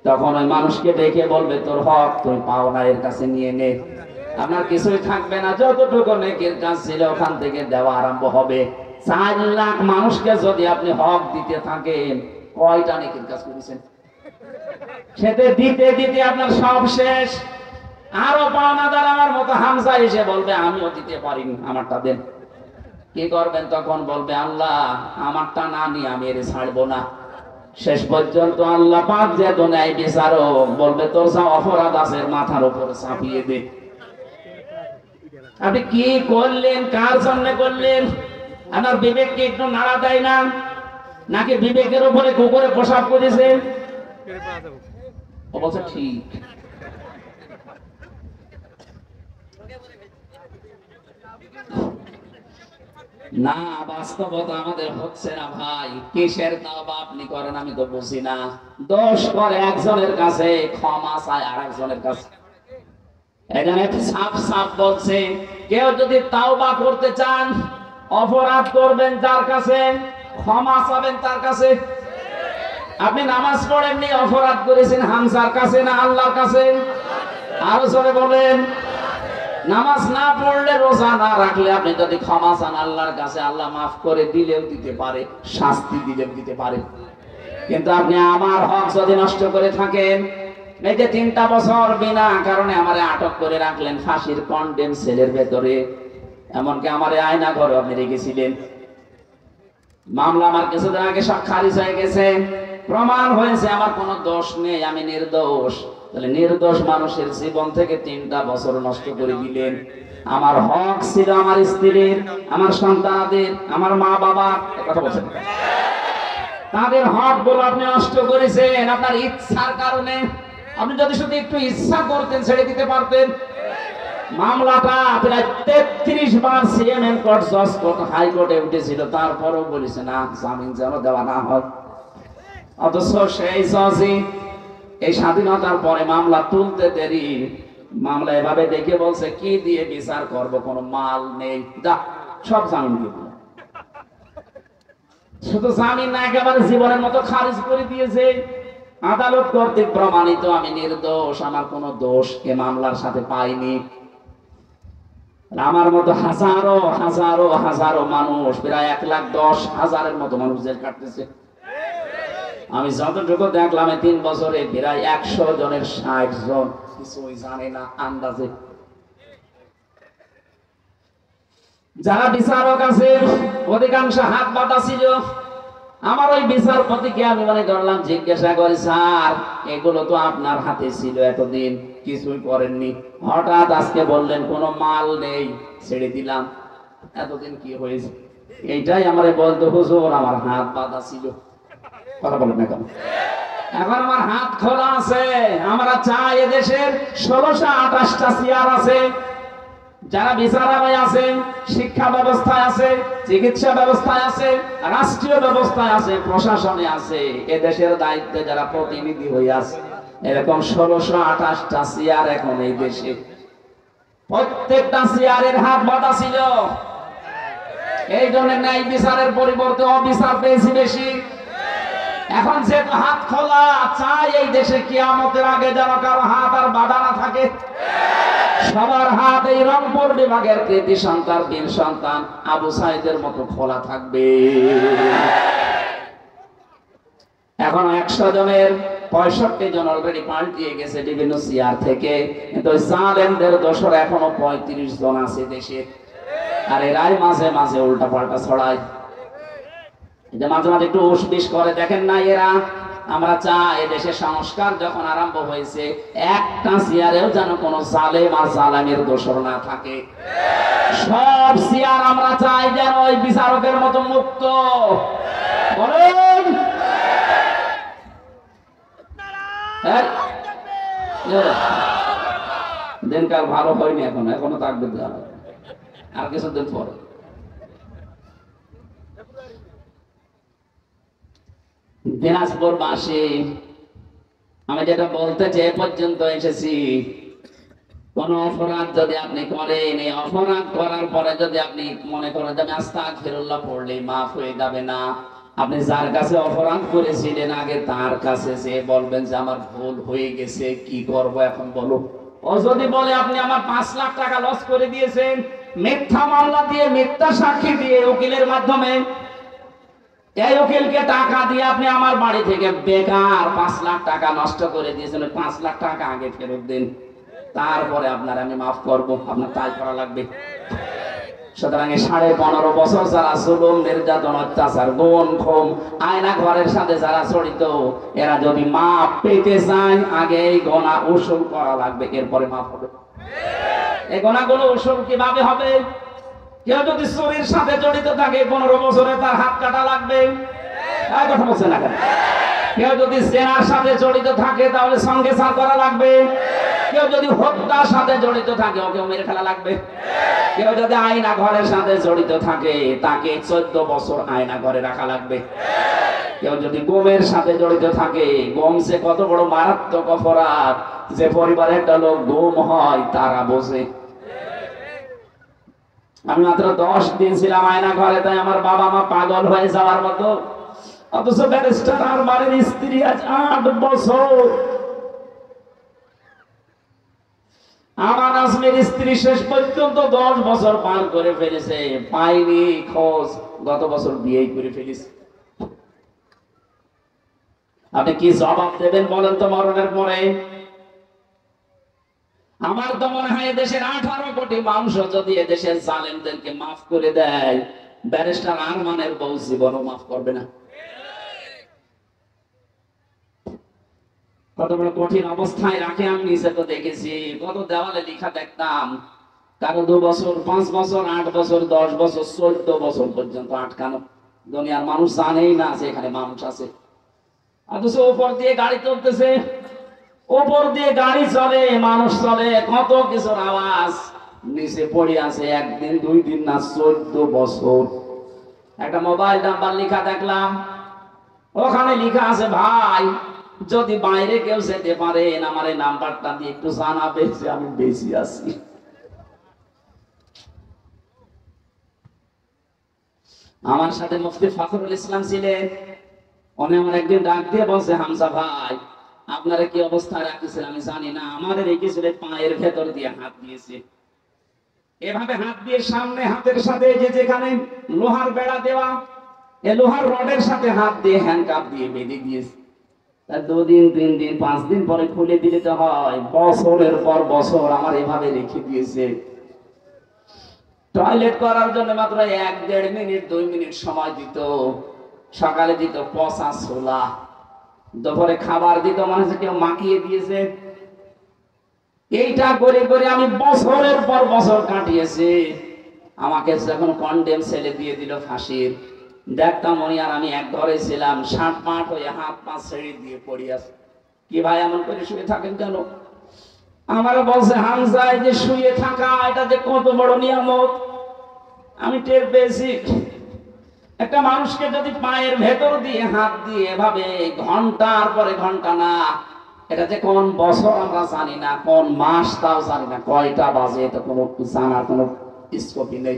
[SPEAKER 1] তখন ওই মানুষকে ডেকে বলবে তোর হক তুই পাও না, এর কাছে নিয়ে নে। আপনার কিছুই থাকবে না, যতটুকু নেকির কাজ ছিল ওখান থেকে দেওয়া আরম্ভ হবে। 4 লাখ মানুষকে যদি আপনি হক দিতে থাকেন, কয়টা নেকির কাজ করেছেন? সেটা দিতে দিতে আপনার সব শেষ। আরো পাওনাদার আমার মতো হামজা এসে বলবে আমিও দিতে পারিনি, আমারটা দেন। কি করবেন তখন? বলবে আল্লাহ আমারটা না নিয়ে আমি এর ছাড়বো না। শেষ পর্যন্ত আল্লাহ পাক যে দুনিয়ায় বিচারক বলবে তোর যা অপরাধ আছে মাথার উপর চাপিয়ে দে। আপনি কি করলেন, কার জন্য করলেন? আপনার বিবেককে একটু নাড়া দেয় না? নাকি বিবেকের উপরে কুকুরে প্রসাব করেছে? ও বলছে ঠিক। না, বাস্তবতা আমাদের হচ্ছে না ভাই। কিসের তাওবা আপনি করেন আমি তো বুঝি না। দোষ করে একজনের কাছে, ক্ষমা চায় আরেকজনের কাছে। এখানে সাফ সাফ বলছে কেউ যদি তাওবা করতে চান অপরাধ করবেন যার কাছে, ক্ষমা চাবেন তার কাছে। আপনি নামাজ পড়েননি, অপরাধ করেছেন হামজার কাছে না আল্লাহর কাছে? আরো জোরে বলেন। নামাজ না পড়লে রোজা না রাখলে আপনি যদি ক্ষমা চান আল্লাহর কাছে, আল্লাহ মাফ করে দিলেও দিতে পারে, শাস্তি দিলেও দিতে পারে। কিন্তু আপনি আমার হক যদি নষ্ট করে থাকেন, এই যে 3টা বছর বিনা কারণে আমারে আটক করে রাখলেন ফাঁসির কন্ডেম সেলের ভেতরে, এমনকি আমারে আয়না ঘরে আপনি রেখেছিলেন। মামলা আমার কিছুদিন আগে সব খারিজ হয়ে গেছে, প্রমাণ হয়েছে আমার কোনো দোষ নেই, আমি নির্দোষ। তাহলে নির্দোষ মানুষের জীবন থেকে 3টা বছর নষ্ট করে দিলেন। আমার হক ছিল আমার স্ত্রীর, আমার সন্তানদের, আমার মা বাবা, কথা বলছেন, তাদের হক গুলো আপনি নষ্ট করেছেন আপনার ইচ্ছার কারণে। আপনি যদি শুধু একটু ইচ্ছা করতেন ছেড়ে দিতে পারতেন। মামলাটা প্রায় 33 বার সিএমএন কোর্ট, জজ কোর্ট, হাইকোর্টে উঠেছিল, তারপরেও বলেছে না জামিন যেন দেওয়া না হয়। অথচ সেই জজই এই স্বাধীনতার পরে মামলা তুলতে দেরি, মামলা এভাবে দেখে বলছে কি দিয়ে বিচার করব, কোনো মাল নেই, যা সব জামিন দিয়ে দিল। শুধু জামিন না, একেবারে জীবনের মতো খারিজ করে দিয়েছে। আদালত কর্তৃক প্রমাণিত আমি নির্দোষ, আমার কোনো দোষ এ মামলার সাথে পাইনি। আমার মতো হাজারো হাজারো হাজারো মানুষ, প্রায় 1,10,000-এর মতো মানুষ জেল কাটতেছে। আমি যতটুকু দেখলাম 3 বছরে প্রায় 100 জনের 60 জন কিছুই জানে না আন্দাজে। যারা বিচারক আছে অধিকাংশ হাত বাঁধা ছিল, আমার ওই বিচারপতিকে আমি মনে করলাম জিজ্ঞাসা করি, স্যার এগুলো তো আপনার হাতে ছিল এতদিন, কিছুই করেননি, হঠাৎ আজকে বললেন কোনো মাল নেই, ছেড়ে দিলাম, এতদিন কি হয়েছে? এইটাই আমারে বলতো, হুজুর আমার হাত বাঁধা ছিল। কথা বলেন না কেন? এখন আমার হাত খোলা আছে। আমরা চাই এদেশের 1628টা চেয়ার আছে, যারা বিচারালয় আছে, শিক্ষা ব্যবস্থায় আছে, চিকিৎসা ব্যবস্থায় আছে, রাষ্ট্রীয় ব্যবস্থায় আছে, প্রশাসনে আছে, এদেশের দায়িত্বে যারা প্রতিনিধি হয়ে আছে, এরকম 1628টা চেয়ার এখন এই দেশে। প্রত্যেকটা চেয়ারের হাত বাঁধা ছিল। এই জন্য ন্যায় বিচারের পরিবর্তে অবিচার পেয়েছি বেশি। এখন যে হাত খোলা, চাই এই দেশে কিয়ামতের আগে যেন কারো হাত আর বাঁধা না থাকে। সবার হাত এই রংপুর বিভাগের কৃতি সন্তান, বীর সন্তান আবু সাইদের মতো খোলা থাকবে। এখন 100 জনের 65 জন অলরেডি পাল্টিয়ে গেছে বিভিন্ন চেয়ার থেকে, কিন্তু জালেমদের দোসর এখনো 35 জন আছে দেশে। আর এরাই মাঝে মাঝে উল্টা পাল্টা ছড়ায়, যে মাঝে মাঝে একটু উসবিস করে, দেখেন না এরা। আমরা চাই দেশে সংস্কার যখন আরম্ভ হয়েছে, একটা চেয়ারেও যেন কোনো জালেম আর জালেমের দোসর না থাকে। সব চেয়ার আমরা চাই যেন ওই বিচারকের মতো মুক্ত। বলেন দিনকাল ভালো হয়নি, এখনো থাকবে, আর কিছুদিন পরে। দিনাজপুরবাসী, আমি যেটা বলতে যে পর্যন্ত এসেছি, কোন অপরাধ যদি আপনি করেন, এই অপরাধ করার পরে যদি আপনি মনে করেন যে আমি আস্তাগফিরুল্লাহ পড়লেই মাফ হয়ে যাবে, না। আপনি যার কাছে অপরাধ করেছিলেন আগে, তার কাছে যে বলবেন যে আমার ভুল হয়ে গেছে, কি করব এখন বলো। ও যদি বলে আপনি আমার 5 লাখ টাকা লস করে দিয়েছেন, মিথ্যা মামলা দিয়ে, মিথ্যা সাক্ষী দিয়ে, উকিলের মাধ্যমে, এই উকিলকে টাকা দিয়ে আপনি আমার বাড়ি থেকে বেকার 5 লাখ টাকা নষ্ট করে দিয়েছেন, 5 লাখ টাকা আগে ফেরত দিন, তারপরে আপনার আমি মাফ করব। আপনার তাই করা লাগবে। সুতরাং 15.5 বছর যারা জুলুম, নির্যাতন, অত্যাচার, গুম, খুন, আয়না ঘরের সাথে যারা জড়িত, এরা যদি মাফ পেতে চায়, আগে এই গুনাহ উসুল করা লাগবে, এরপরে মাফ হবে। এই গুনাহগুলো উসুল কিভাবে হবে? কেউ যদি চুরির সাথে জড়িত থাকে, 15 বছরে তার হাত কাটা লাগবে। এই কথা বলছেন না কেন? কেউ যদি জেনার সাথে জড়িত থাকে, তাহলে সঙ্গে সার করা লাগবে। কেউ যদি হত্যার সাথে জড়িত থাকে, ওকে মেরে ফেলা লাগবে। কেউ যদি আয়না ঘরের সাথে জড়িত থাকে, তাকে 14 বছর আয়না ঘরে রাখা লাগবে। কেউ যদি গুমের সাথে জড়িত থাকে, গুম সে কত বড় মারাত্মক অপরাধ, যে পরিবারে একটা লোক গুম হয় তারা বোঝে। আমি মাত্র 10 দিন ছিলাম আয়না ঘরে, তাই আমার বাবা মা পাগল হয়ে যাওয়ার মতো। অথচ ব্যারিস্টার আর বাড়ির স্ত্রী আজ 8 বছর। আমার আজমের স্ত্রী শেষ পর্যন্ত 10 বছর পার করে ফেলেছে, পাইনি খোঁজ, গত বছর বিয়ে করে ফেলেছে। আপনি কি জবাব দেবেন বলেন তো মরণের পরে? আমার তো মনে হয় দেশের 18 কোটি মানুষ যদি এদেশের জালেমদেরকে মাফ করে দেয়, ব্যারিস্টার আরমানের বউ জীবনও মাফ করবে না। কত বড় কঠিন অবস্থায় রাখে। আমি নিচে তো দেখেছি, কত দেওয়ালে লেখা দেখতাম, কারো 2 বছর, 5 বছর, 8 বছর, 10 বছর, 14 বছর পর্যন্ত আটকানো। দুনিয়ার মানুষ জানেই না যে এখানে মানুষ আছে। অথচ উপর দিয়ে গাড়ি চলতেছে, উপর দিয়ে গাড়ি চলে, মানুষ চলে, কত কিছুর আওয়াজ, নিচে পড়ে আছে 1 দিন 2 দিন না, 14 বছর। একটা মোবাইল নাম্বার লেখা দেখলাম, ওখানে লেখা আছে, ভাই যদি বাইরে কেউ যেতে পারেন, আমার এই নাম্বারটা দিয়ে একটু জানাবে যে আমি বেশি আছি। আমার সাথে মুফতি ফখরুল ইসলাম ছিলেন, উনি আমার একদিন ডাক দিয়ে বলছে, হামজা ভাই আপনারা কি অবস্থায় রাখতেছেন আমি জানি না, আমাদের রেখেছিল পায়ের ভেতর দিয়ে হাত দিয়েছে, এভাবে হাত দিয়ে সামনে হাতের সাথে যেখানে লোহার বেড়া দেওয়া, এই লোহার রডের সাথে হাত দিয়ে হ্যান্ডকাপ দিয়ে বেঁধে দিয়েছে। 2 দিন 3 দিন 5 দিন পরে খুলে দিলে তো হয়, বছরের পর বছর আমার এভাবে রেখে দিয়েছে। টয়লেট করার জন্য মাত্র 1-1.5 মিনিট 2 মিনিট সময় দিত, সকালে দিত পচা ছোলা, দুপুরে খাবার দিত মনে হচ্ছে কেউ মাখিয়ে দিয়েছে। এইটা করে করে আমি বছরের পর বছর কাটিয়েছি। আমাকে যখন কন্ডেম ছেলে দিয়ে দিল ফাঁসির, দেখতাম উনি আর আমি এক ঘরে ছিলাম, 60 হয়ে হাত পা ছেড়ে দিয়ে পড়ে আছে। কি ভাই এমন করে শুয়ে থাকেন কেন? আমার বলছে হামজা, এই যে শুয়ে থাকা এটা যে কত বড় নিয়ামত আমি টের পেয়েছি। একটা মানুষকে যদি পায়ের ভেতর দিয়ে হাত দিয়ে এভাবে ঘন্টার পরে ঘন্টা, না এটা যে কোন বছর আমরা জানি না, কোন মাস তাও জানি না, কয়টা বাজে এটা কোনো জানার কোনো স্কোপই নেই।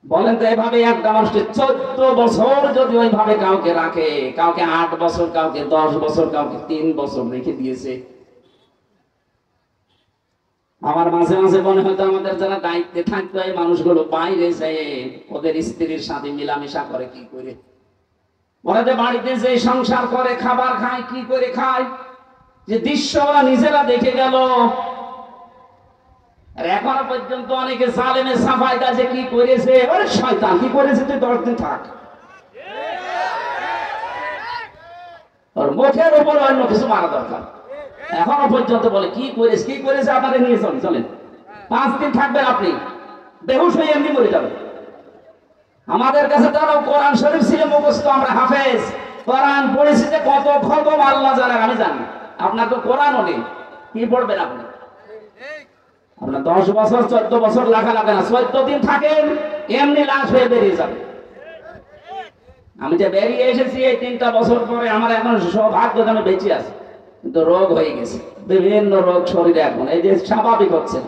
[SPEAKER 1] বলেন তো এভাবে একটা মানুষকে 14 বছর যদি ওইভাবে কাউকে রাখে, কাউকে 8 বছর, কাউকে 10 বছর, কাউকে 3 বছর রেখে দিয়েছে। আমার মাঝে মাঝে মনে হতো আমাদের যারা দায়িত্বে থাকতো এই মানুষগুলো বাইরে যায় ওদের স্ত্রীর সাথে মিলামেশা করে কি করে, ওরা যে বাড়িতে যে সংসার করে খাবার খায় কি করে খায়, যে দৃশ্য ওরা নিজেরা দেখে গেল। আর এখনো পর্যন্ত অনেকে জালেমের সাফাইদা যে কি করেছে, ওরে শয়তান কি করেছে তুই 10 দিন থাক, ওর মুখের উপর অন্য কিছু মারা দরকার। এখনো পর্যন্ত বলে কি করেছে কি করেছে, আপনাদের নিয়ে চলেন চলেন, 5 দিন থাকবেন আপনি, বেহুশ হয়ে এমনি মরে যাবেন। আমাদের কাছে তারা কোরআন শরীফ ছিল মুখস্থ, আমরা হাফেজ, কোরআন পড়েছি যে কত খতম আল্লাহ জানেন, আমি জানি। আপনার তো কোরআনও নেই, কি পড়বেন আপনি? আপনার 10 বছর 14 বছর লেখা লাগে না, 14 দিন থাকেন এমনি লাশ হয়ে বেরিয়ে যাবে। আমি যে বেরিয়ে এসেছি এই 3টা বছর পরে, আমার এখন সৌভাগ্য যে আমি বেঁচে আছি, কিন্তু রোগ হয়ে গেছে, বিভিন্ন রোগ শরীরে এখন এই যে স্বাভাবিক হচ্ছে।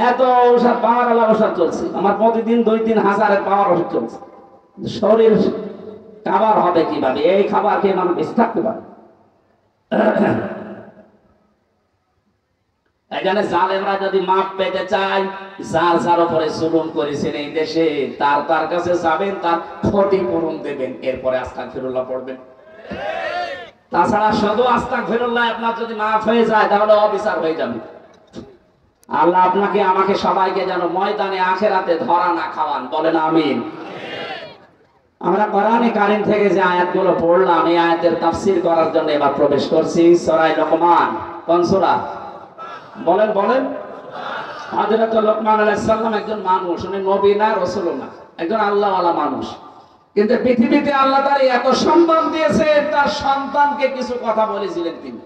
[SPEAKER 1] এত ঔষধ পাওয়ার আলা ওষুধ চলছে আমার, প্রতিদিন 2-3 হাজারের পাওয়ার ওষুধ চলছে। শরীর খাবার হবে কিভাবে? এই খাবার খেয়ে মানুষ বেঁচে থাকতে পারে? এখানে জালেমরা যদি মাপ পেতে চায়, যার যার উপরে জুলুম করেছেন এই দেশে, তার কাছে যাবেন, তার ক্ষতিপূরণ দেবেন, এরপরে আস্তাগফিরুল্লাহ পড়বেন। তাছাড়া শুধু আস্তাগফিরুল্লাহ আপনার যদি মাফ হয়ে যায় তাহলে অবিচার হয়ে যাবে। আল্লাহ আপনাকে আমাকে সবাইকে যেন ময়দানে আখিরাতে ধরা না খাওয়ান, বলেন আমিন। আমরা কোরআনে কারীম থেকে যে আয়াতগুলো পড়লাম, এই আয়াতের তাফসীর করার জন্য এবার প্রবেশ করছি সূরা লোকমান। কোন সূরা? বলেন বলেন। হযরত লোকমান আলাইহিস সালাম একজন মানুষ, উনি নবী না, রাসূল না, একজন আল্লাহওয়ালা মানুষ। কিন্তু পৃথিবীতে আল্লাহ তার এত সম্মান দিয়েছে, তার সন্তানকে কিছু কথা বলেছিলেন তিনি।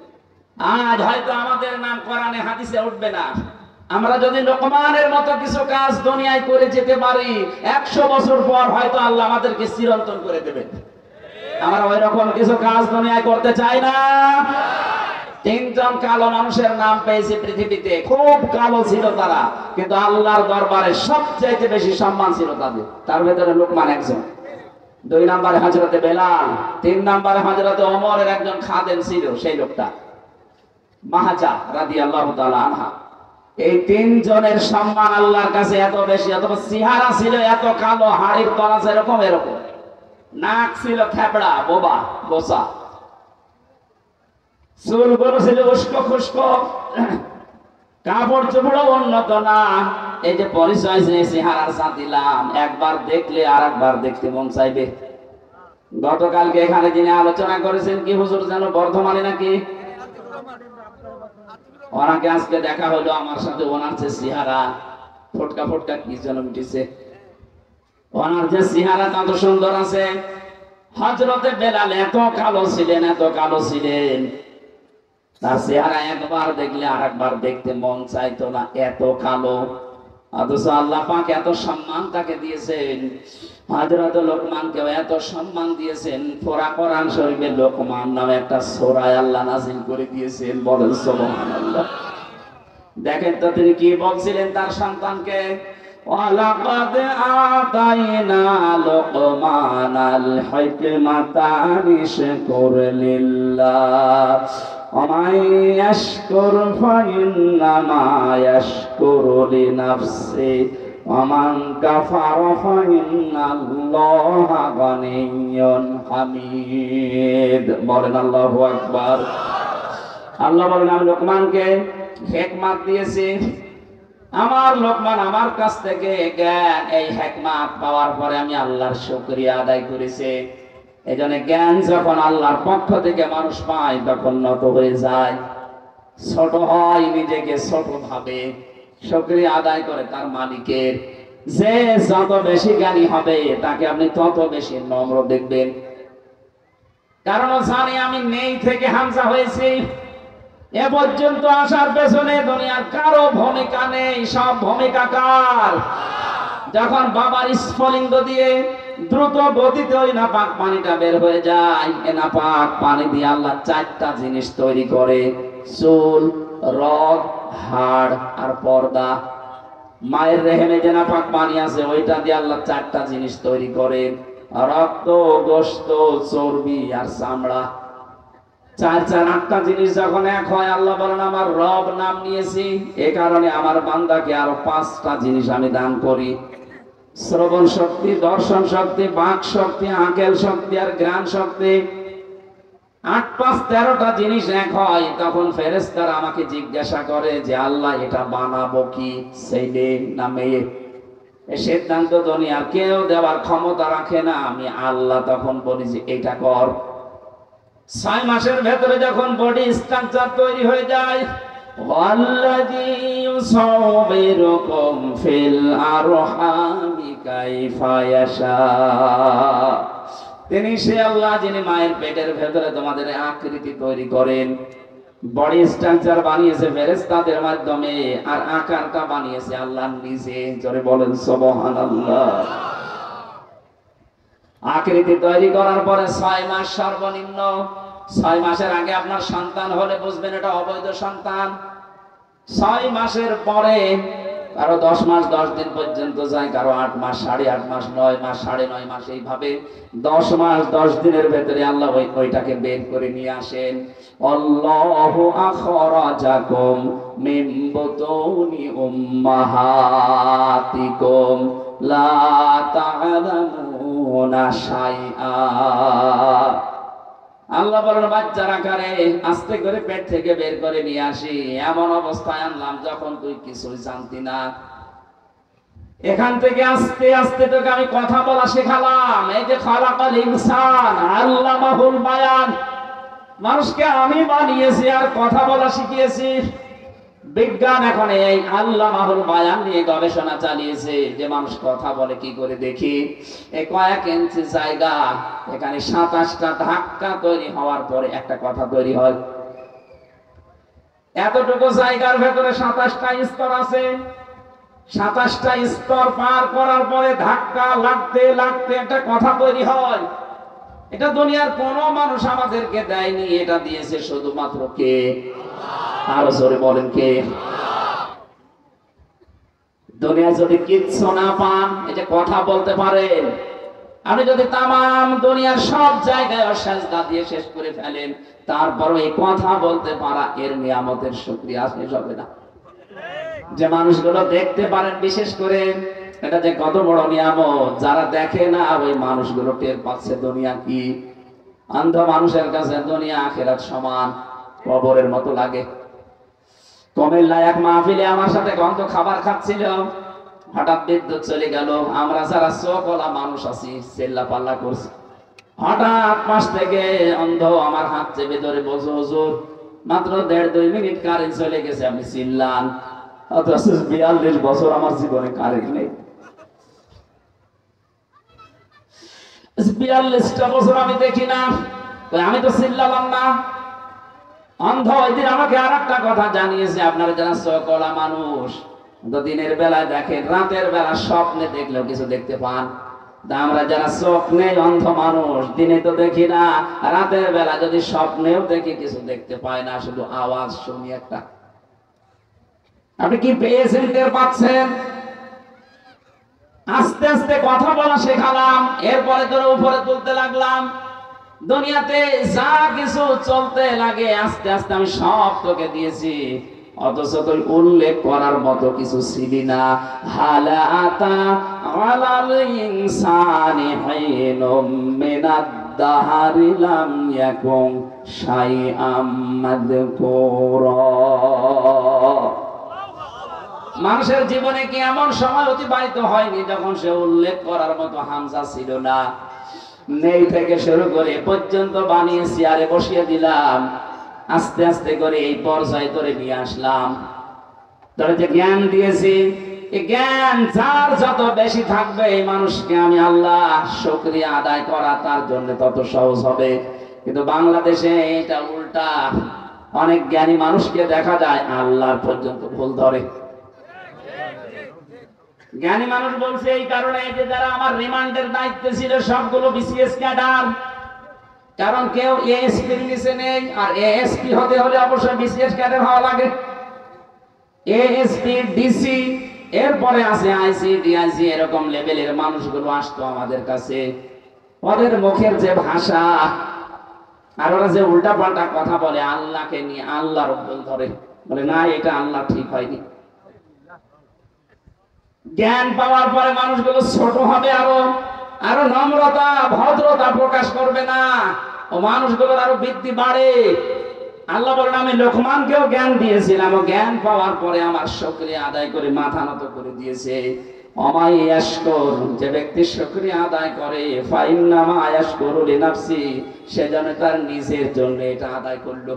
[SPEAKER 1] আজ হয়তো আমাদের নাম কোরআনে হাদিসে উঠবে না, আমরা যদি লোকমানের মতো কিছু কাজ দুনিয়ায় করে যেতে পারি, 100 বছর পর হয়তো আল্লাহ আমাদেরকে চিরন্তন করে দেবেন। আমরা ওই রকম কিছু কাজ দুনিয়ায় করতে চাই না। 3 জন কালো মানুষের নাম পেয়েছে পৃথিবীতে, খুব কালো ছিল তারা, কিন্তু আল্লাহর দরবারে সবচেয়ে বেশি সম্মান ছিল তাদের, তার ভেতরে লোকমান একজন। 2 নম্বরে হযরতে বেলাল, 3 নম্বরে হযরতে ওমরের একজন খাদেম ছিল, সেই লোকটা মাহাজা রাদিয়াল্লাহু তাআলা আনহা। এই 3 জনের সম্মান আল্লাহর কাছে এত বেশি, অথবা চেহারা ছিল এত কালো, হাড়ির তলা এরকম এরকম, নাক ছিল থেবড়া বোবা বোসা, চুলগুলো ছিল উস্কো খুস্কো, কাপড় চোপড়ও উন্নত না। এই যে পরিচয় যে চেহারার সাথে দিলাম, একবার দেখলে আর একবার দেখতে মন চাইবে। গতকালকে এখানে যিনি আলোচনা করেছেন কি হুজুর যেন বর্ধমানে নাকি, ওনাকে আজকে দেখা হলো আমার সাথে, ওনার যে চেহারা ফটকা ফটকা কি যেন উঠেছে, ওনার যে চেহারা কত সুন্দর আছে। হযরতে বেলাল এত কালো ছিলেন, এত কালো ছিলেন, তার চেহারা একবার দেখলে আর একবার দেখতে মন চাইতো না, এত কালো। অথচ আল্লাহ পাক এত সম্মান তাকে দিয়েছেন, হযরত লোকমানকেও এত সম্মান দিয়েছেন। পুরা কোরআন শরীফে লোকমান নামে একটা সূরা আল্লাহ নাযিল করে দিয়েছেন, বলেন সুবহানাল্লাহ। দেখেন তো তিনি কি বলছিলেন তার সন্তানকে, ওয়ালাকাদ আতাইনা লোকমানাল হিকমাতা আনিশকুর লিল্লাহ ومن يشكر فإنما يشكر لنفسه ومن كفر فإن الله غني حميد বলেন আল্লাহু আকবার। আল্লাহ বলেন আমি লোকমানকে হিকমত দিয়েছি, আমার লোকমান আমার কাছ থেকে জ্ঞান এই হিকমত পাওয়ার পরে আমি আল্লাহর শুকরিয়া আদায় করেছি। এজন্য জ্ঞান যখন আল্লাহর পক্ষ থেকে মানুষ পায় তখন নত হয়ে যায়, ছোট হয়, নিজেকে ছোট ভাবে, শুকরিয়া আদায় করে তার মালিকের। যে যত বেশি জ্ঞানী হবে তাকে আপনি তত বেশি নম্র দেখবেন। কারণ জানি আমি নেই থেকে হামজা হয়েছি, এ পর্যন্ত আসার পেছনে দুনিয়ার কারো ভূমিকা নেই, সব ভূমিকা কার? যখন বাবার স্ফলিঙ্গ দিয়ে দ্রুত গতিতে ওই নাপাক পানিটা বের হয়ে যায়, এ নাপাক পানি দিয়ে আল্লাহ চারটা জিনিস তৈরি করে: চুল, রগ, হাড় আর পর্দা। মায়ের রেহেমে যে নাপাক পানি আছে ওইটা দিয়ে আল্লাহ চারটা জিনিস তৈরি করে: রক্ত, গোশত, চর্বি আর চামড়া। চার চার আটটা জিনিস যখন এক হয়, আল্লাহ বলেন আমার রব নাম নিয়েছি, এ কারণে আমার বান্দাকে আরো পাঁচটা জিনিস আমি দান করি: শ্রবণ শক্তি, দর্শন শক্তি, বাক শক্তি, আকেল শক্তি আর ঘ্রাণ শক্তি। ৮ ৫ ১৩টা জিনিস এক হয়, তখন ফেরেশতারা আমাকে জিজ্ঞাসা করে যে আল্লাহ এটা বানাবো কি, ছেলে না মেয়ে? এই সিদ্ধান্ত দুনিয়ার কেউ দেওয়ার ক্ষমতা রাখে না, আমি আল্লাহ তখন বলি যে এটা কর। ৬ মাসের ভেতরে যখন বডি স্ট্রাকচার তৈরি হয়ে যায়, ওয়াল্লাযী ইউসাউবিরুকুম ফিল আরহামি কাইফা ইয়াশা, তিনি সে আল্লাহ যিনি মায়ের পেটের ভেতরে তোমাদের আকৃতি তৈরি করেন। বডি স্ট্রাকচার বানিয়েছে ফেরেশতাদের মাধ্যমে, আর আকারটা বানিয়েছে আল্লাহ নিজে। জোরে বলেন সুবহানাল্লাহ। আকৃতি তৈরি করার পরে ৬ মাস সর্বনিম্ন। ৬ মাসের আগে আপনার সন্তান হলে বুঝবেন এটা অবৈধ সন্তান। ৬ মাসের পরে কারো ১০ মাস ১০ দিন পর্যন্ত যায়, কারো ৮ মাস, ৮.৫ মাস, ৯ মাস, ৯.৫ মাস, এইভাবে ১০ মাস ১০ দিনের ভেতরে আল্লাহ ওইটাকে বের করে নিয়ে আসেন। আল্লাহু আখরাজাকুম মিন বুতুনি উম্মাহাতিকুম লা তা'লামুনা শাইআ। আল্লাহ বলেন বাচ্চার আকারে আস্তে করে পেট থেকে বের করে নিয়ে আসি, এমন অবস্থায় আনলাম যখন তুই কিছুই জানতি না। এখান থেকে আস্তে আস্তে তোকে আমি কথা বলা শেখালাম। এই যে খালাকাল ইনসান আল্লামাহুল বায়ান, মানুষকে আমি বানিয়েছি আর কথা বলা শিখিয়েছি। বিজ্ঞান এখন এই আল্লামাহুল বায়ান নিয়ে গবেষণা চালিয়েছে যে মানুষ কথা বলে কি করে। দেখি এই কয়েক ইঞ্চি জায়গা, এখানে ২৭টা ধাক্কা তৈরি হওয়ার পরে একটা কথা তৈরি হয়। এতটুকু জায়গার ভেতরে ২৭টা স্তর আছে। ২৭টা স্তর পার করার পরে ধাক্কা লাগতে লাগতে একটা কথা তৈরি হয়। এটা দুনিয়ার কোনো মানুষ আমাদেরকে দেয়নি, এটা দিয়েছে শুধুমাত্র কে? আরো জোরে বলেন কে? দুনিয়া যদি কিচ্ছু না পান, এই যে কথা বলতে পারেন, আপনি যদি তামাম দুনিয়ার সব জায়গায় সাজদা দিয়ে শেষ করে ফেলেন, তারপরও এই কথা বলতে পারা, এর নিয়ামতের শুকরিয়া শেষ হবে না। যে মানুষগুলো দেখতে পারেন বিশেষ করে, এটা যে কত বড় নিয়ামত। যারা দেখে না ওই মানুষগুলো টের পাচ্ছে দুনিয়া কি। অন্ধ মানুষের কাছে দুনিয়া আখিরাত সমান, কবরের মতো লাগে। কুমিল্লায় এক মাহফিলে আমার সাথে গন্ধ খাবার খাচ্ছিল, হঠাৎ বিদ্যুৎ চলে গেল। আমরা যারা চোখওয়ালা মানুষ আছি চেল্লা পাল্লা করছি। হঠাৎ পাশ থেকে অন্ধ আমার হাত চেপে ধরে বলছে, হুজুর মাত্র ১.৫-২ মিনিট কারেন্ট চলে গেছে, আপনি চিল্লান। অথচ ৪২ বছর আমার জীবনে কারেন্ট নেই। ৪২টা বছর আমি দেখি না, আমি তো চিল্লালাম না। অন্ধ ওই দিন আমাকে আর একটা কথা জানিয়েছে, আপনারা যারা চোখওয়ালা মানুষ দিনের বেলায় দেখেন, রাতের বেলা স্বপ্নে দেখলেও কিছু দেখতে পান। আমরা যারা চোখ নেই অন্ধ মানুষ, দিনে তো দেখি না, রাতের বেলা যদি স্বপ্নেও দেখি কিছু দেখতে পায় না, শুধু আওয়াজ শুনি একটা। আপনি কি পেয়েছেন, টের পাচ্ছেন? আস্তে আস্তে কথা বলা শেখালাম, এরপরে তোর উপরে তুলতে লাগলাম। দুনিয়াতে যা কিছু চলতে লাগে আস্তে আস্তে আমি সব তোকে দিয়েছি, অথচ তুই উল্লেখ করার মতো কিছু ছিলি না। হালা আতা আলাল ইনসানি হিনুম মিনাদ দাহরি লাম ইয়াকুন শাইআম মাযকুরা। মানুষের জীবনে কি এমন সময় অতিবাহিত হয়নি যখন সে উল্লেখ করার মতো হামজা ছিল না? নেই থেকে শুরু করে পর্যন্ত বানিয়ে চেয়ারে বসিয়ে দিলাম, আস্তে আস্তে করে এই পর্যায়ে ধরে নিয়ে আসলাম। তোরে যে জ্ঞান দিয়েছি, এই জ্ঞান যার যত বেশি থাকবে এই মানুষকে আমি আল্লাহ শুকরিয়া আদায় করা তার জন্য তত সহজ হবে। কিন্তু বাংলাদেশে এটা উল্টা, অনেক জ্ঞানী মানুষকে দেখা যায় আল্লাহর পর্যন্ত ভুল ধরে। জ্ঞানী মানুষ বলছে এই কারণে যে যারা আমার রিমান্ডের দায়িত্বে ছিল সবগুলো বিসিএস ক্যাডার, কারণ কেউ এএসপি এর নিচে নেই, আর এএসপি হতে হলে অবশ্যই বিসিএস ক্যাডার হওয়া লাগে। এএসপি, ডিসি, এরপরে আছে আইসি, ডিআইসি, এরকম লেভেলের মানুষগুলো আসতো আমাদের কাছে। ওদের মুখের যে ভাষা, আর ওরা যে উল্টা পাল্টা কথা বলে আল্লাহকে নিয়ে, আল্লাহর ভুল ধরে, বলে না এটা আল্লাহ ঠিক হয়নি। জ্ঞান পাওয়ার পরে মানুষগুলো ছোট হবে, আরো নম্রতা ভদ্রতা প্রকাশ করবে না, ও মানুষগুলোর আরো বৃদ্ধি বাড়ে। আল্লাহ বলেন আমি লোকমানকেও জ্ঞান দিয়েছিলাম, ও জ্ঞান পাওয়ার পরে আমার শুকরিয়া আদায় করে মাথা নত করে দিয়েছে। অমাই ইয়াশকুর, যে ব্যক্তি শুকরিয়া আদায় করে, ফাইন্নামা ইয়াশকুরু লিনাফসি, সে যেন তার নিজের জন্য এটা আদায় করলো,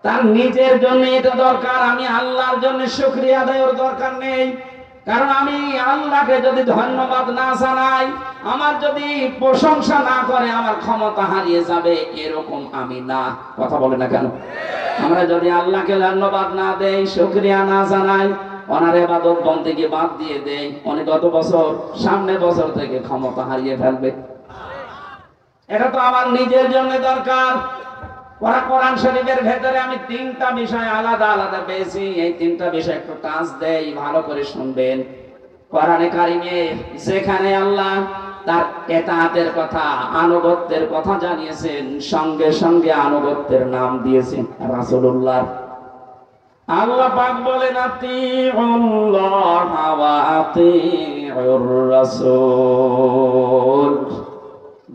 [SPEAKER 1] তার নিজের জন্য এটা দরকার। আমি আল্লাহর জন্য শুকরিয়া আদায়ের দরকার নেই, কারণ আমি আল্লাহকে যদি ধন্যবাদ না জানাই, আমার যদি প্রশংসা না করে, আমার ক্ষমতা হারিয়ে যাবে, এরকম আমি না। কথা বলে না কেন? আমরা যদি আল্লাহকে ধন্যবাদ না দেই, শুকরিয়া না জানাই, ওনার ইবাদত বন্দেগী বাদ দিয়ে দেই, অনেক গত বছর সামনে বছর থেকে ক্ষমতা হারিয়ে ফেলবে। এটা তো আমার নিজের জন্য দরকার। কোরআন শরীফের ভেতরে আমি তিনটা বিষয় আলাদা আলাদা পেয়েছি, এই তিনটা বিষয় একটু টাচ দেই, ভালো করে শুনবেন। কোরআনে কারিমে যেখানে আল্লাহ তার ইতাআতের কথা, আনুগত্যের কথা জানিয়েছেন, সঙ্গে সঙ্গে আনুগত্যের নাম দিয়েছেন রাসূলুল্লাহ। আল্লাহ পাক বলেন আতিউল্লাহ ওয়া আতিউর রাসূল,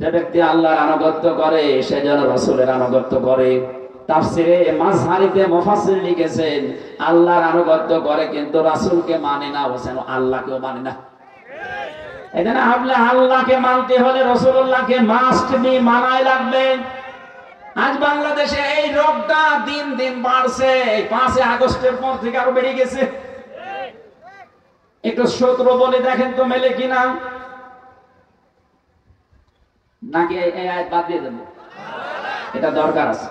[SPEAKER 1] যে ব্যক্তি আল্লাহর আনুগত্য করে সে যেন রাসূলের আনুগত্য করে। তাফসিরে মাযহারিতে মুফাসসির লিখেছেন আল্লাহর আনুগত্য করে কিন্তু রাসূলকে মানে না, বলেন আল্লাহকেও মানে না। এখানে আল্লাহকে মানতে হলে রাসূলুল্লাহকে মাস্ট বি মানাই লাগবে। আজ বাংলাদেশে এই রোগটা দিন দিন বাড়ছে, 5 আগস্টের পর থেকে আরো বেড়ে গেছে। একটু সূত্র বলে দেখেন তো মেলে কিনা, নাকি এই আয়াত বাদ দিয়ে দেব? এটা দরকার আছে।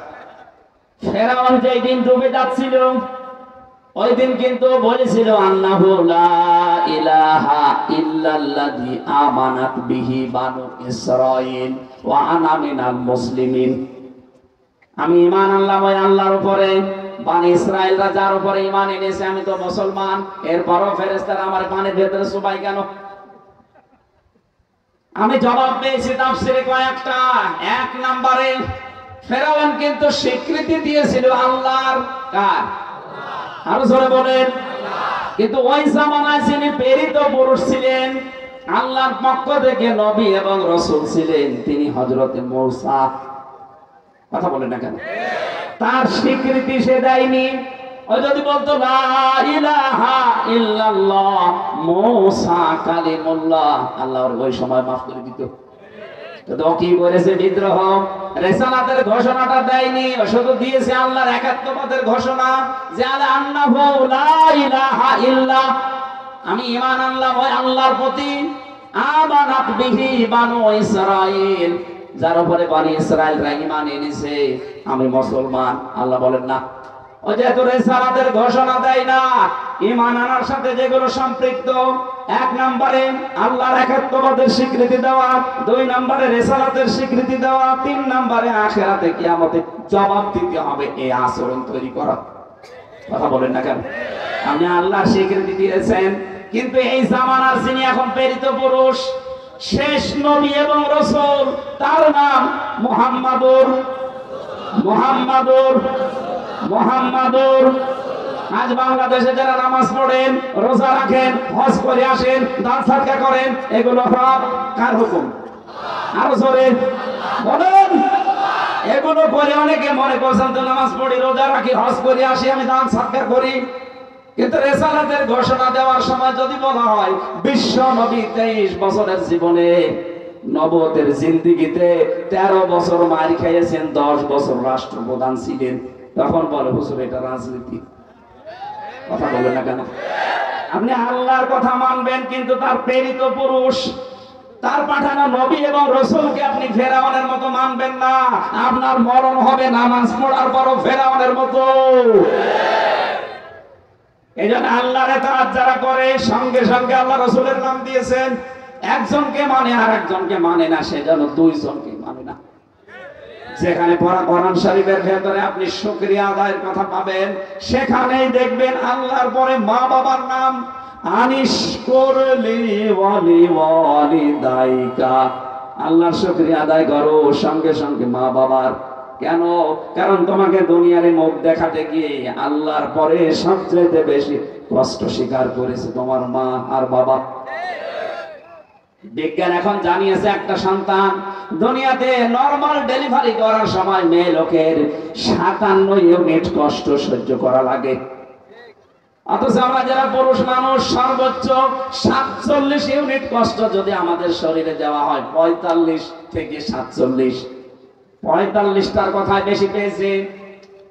[SPEAKER 1] ফেরাউন যেই দিন ডুবে যাচ্ছিল, ওই দিন কিন্তু বলেছিল আন্নাহু লা ইলাহা ইল্লাল্লাযী আমানাত বিহি বানু ইসরাঈল ওয়া আনা মিনাল মুসলিমিন। আমি ঈমান আনলাম ওই আল্লাহর উপরে, বানি ইসরাঈলরা যার উপরে ঈমান এনেছে আমি তো মুসলমান। এরপরও ফেরেশতারা আমার পানির ভেতরে চুবাই কেন? আমি জবাব পেয়েছি তাফসীরে কয়েকটা। 1 নম্বরে ফেরাউন কিন্তু স্বীকৃতি দিয়েছিল আল্লাহর, কার? আরো জোরে বলেন। কিন্তু ওই জামানায় যিনি প্রেরিত পুরুষ ছিলেন, আল্লাহর পক্ষ থেকে নবী এবং রাসূল ছিলেন, তিনি হযরতে মূসা। কথা বলেন না কেন? তার স্বীকৃতি সে দেয়নি। ও যদি বলতো লা ইলাহা ইল্লাল্লাহ মূসা কালিমুল্লাহ, আল্লাহ ওই সময় মাফ করে দিত। তো কি করেছে? বিদ্রোহ। রিসালাতের ঘোষণাটা দেয়নি, শুধু দিয়েছে আল্লাহর একাত্মবাদের ঘোষণা, যে আন্নাহু লা ইলাহা ইল্লা, আমি ঈমান আনলাম ওই আল্লাহর প্রতি। আমানাত বিহি বানু ইসরাঈল, যার উপরে বানি ইসরাঈলরা ঈমান এনেছে, আমি মুসলমান। আল্লাহ বলেন না, ও যেহেতু রিসালাতের ঘোষণা দেয় না, ঈমান আনার সাথে যেগুলো সম্পৃক্ত, 1 নম্বরে আল্লাহর একাত্মবাদের স্বীকৃতি দেওয়া, 2 নম্বরে রিসালাতের স্বীকৃতি দেওয়া, 3 নম্বরে আখিরাতে কিয়ামতে জবাব দিতে হবে, এই আচরণ তৈরি করা। কথা বলেন না কেন? আপনি আল্লাহর স্বীকৃতি দিয়েছেন, কিন্তু এই জামানার যিনি এখন প্রেরিত পুরুষ, শেষ নবী এবং রাসূল, তার নাম মুহাম্মাদুর। আজ বাংলাদেশে যারা নামাজ পড়েন, রোজা রাখেন, হজ করে আসেন, দান সাদকা করেন, এগুলো সব কার হুকুম? আরো জোরে বলেন। এগুলো করে অনেকে মনে করছেন তো নামাজ পড়ি, রোজা রাখি, হজ করে আসি, আমি দান সাদকা করি, কিন্তু রিসালাতের ঘোষণা দেওয়ার সময় যদি বলা হয় বিশ্ব নবী 23 বছরের জীবনে নবুয়তের জিন্দেগিতে 13 বছর মার খেয়েছেন, 10 বছর রাষ্ট্রপ্রধান ছিলেন, তখন বলে হুজুর এটা রাজনীতি। কথা বলে না কেন? আপনি আল্লাহর কথা মানবেন, কিন্তু তার প্রেরিত পুরুষ, তার পাঠানো নবী এবং রাসূলকে আপনি ফেরাউনের মতো মানবেন না। আপনার মরণ হবে নামাজ পড়ার পরও ফেরাউনের মতো। এইজন্য আল্লাহর ইতাআত যারা করে সঙ্গে সঙ্গে আল্লাহ রাসূলের নাম দিয়েছেন। একজনকে মানে আর একজনকে মানে না, সেজন্য দুইজনকে মানে না। যেখানে পড়া কোরআন শরীফের ভেতরে আপনি শুকরিয়া আদায়ের কথা পাবেন, সেখানেই দেখবেন আল্লাহর পরে মা বাবার নাম। আনিশকুরলি ওয়ালি ওয়ালিদাইকা, আল্লাহর শুকরিয়া আদায় করো, সঙ্গে সঙ্গে মা বাবার। কেন? কারণ তোমাকে দুনিয়ার মুখ দেখাতে গিয়ে আল্লাহর পরে সবচেয়ে বেশি কষ্ট স্বীকার করেছে তোমার মা আর বাবা। বিজ্ঞান এখন জানিয়েছে একটা সন্তান দুনিয়াতে নরমাল ডেলিভারি করার সময় মেয়ে লোকের 57 ইউনিট কষ্ট সহ্য করা লাগে, অথচ আমরা যারা পুরুষ মানুষ সর্বোচ্চ 47 ইউনিট কষ্ট যদি আমাদের শরীরে দেওয়া হয়, 45 থেকে 47, 45টার কথায় বেশি পেয়েছি।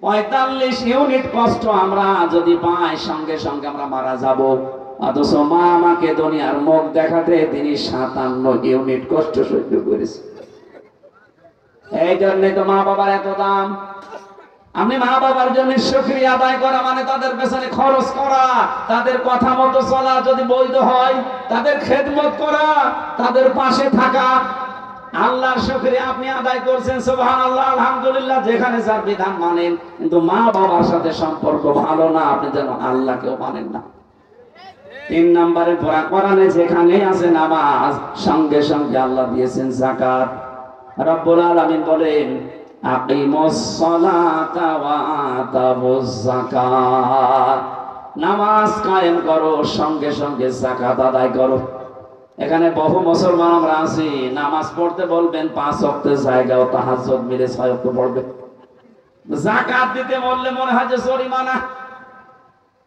[SPEAKER 1] 45 ইউনিট কষ্ট আমরা যদি পাই, সঙ্গে সঙ্গে আমরা মারা যাব। অথচ মা আমাকে দুনিয়ার মুখ দেখাতে তিনি 57 ইউনিট কষ্ট সহ্য করেছে। এই জন্যই তো মা বাবার এত দাম। আপনি মা বাবার জন্য শুকরিয়া আদায় করা মানে তাদের পেছনে খরচ করা, তাদের কথা মতো চলা যদি বৈধ হয়, তাদের খেদমত করা, তাদের পাশে থাকা। আল্লাহর শুকরিয়া আপনি আদায় করছেন, সুবহানাল্লাহ, আলহামদুলিল্লাহ, যেখানে যার বিধান মানেন, কিন্তু মা বাবার সাথে সম্পর্ক ভালো না, আপনি যেন আল্লাহকেও মানেন না। 3 নম্বরে পড়া কোরআনে যেখানে আছে নামাজ, সঙ্গে সঙ্গে আল্লাহ দিয়েছেন যাকাত। রব্বুল আলামিন বলেন আকিমুস সালাতা ওয়া আতাবুজ যাকাত, নামাজ কায়েম করো, সঙ্গে সঙ্গে যাকাত আদায় করো। এখানে বহু মুসলমান আমরা আছি, নামাজ পড়তে বলবেন 5 ওয়াক্তের জায়গাও তাহাজ্জুদ মিলে 6 ওয়াক্ত পড়বে। যাকাত দিতে বললে মনে হয় যে জরিমানা,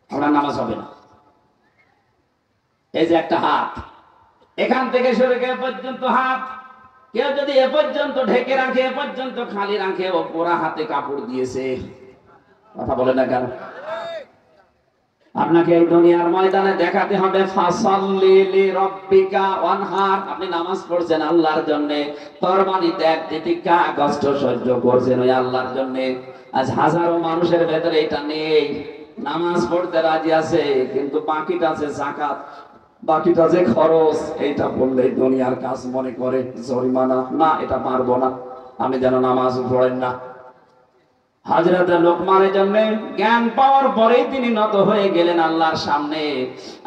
[SPEAKER 1] আমরা নামাজ হবে না। এই যে একটা হাত, এখান থেকে শুরু করে পর্যন্ত হাত, কেউ যদি এ পর্যন্ত ঢেকে রাখে, এ পর্যন্ত খালি রাখে, ও পুরা হাতে কাপড় দিয়েছে। কথা বলে না কেন? আপনাকে এই দুনিয়ার ময়দানে দেখাতে হবে ফাসাল্লি লিরাব্বিকা ওয়ানহার, আপনি নামাজ পড়ছেন আল্লাহর জন্য, কুরবানি ত্যাগ তিতিক্ষা কষ্ট সহ্য করছেন ওই আল্লাহর জন্য। আজ হাজারো মানুষের ভেতরে এটা নেই, নামাজ পড়তে রাজি আছে, কিন্তু বাকিটা আছে যাকাত, বাকিটা যে খরচ, এইটা বললে দুনিয়ার কাজ মনে করে জরিমানা, না এটা পারবো না, আমি যেন নামাজ পড়েন না। হযরত লোকমানের জন্য জ্ঞান পাওয়ার পরেই তিনি নত হয়ে গেলেন আল্লাহর সামনে।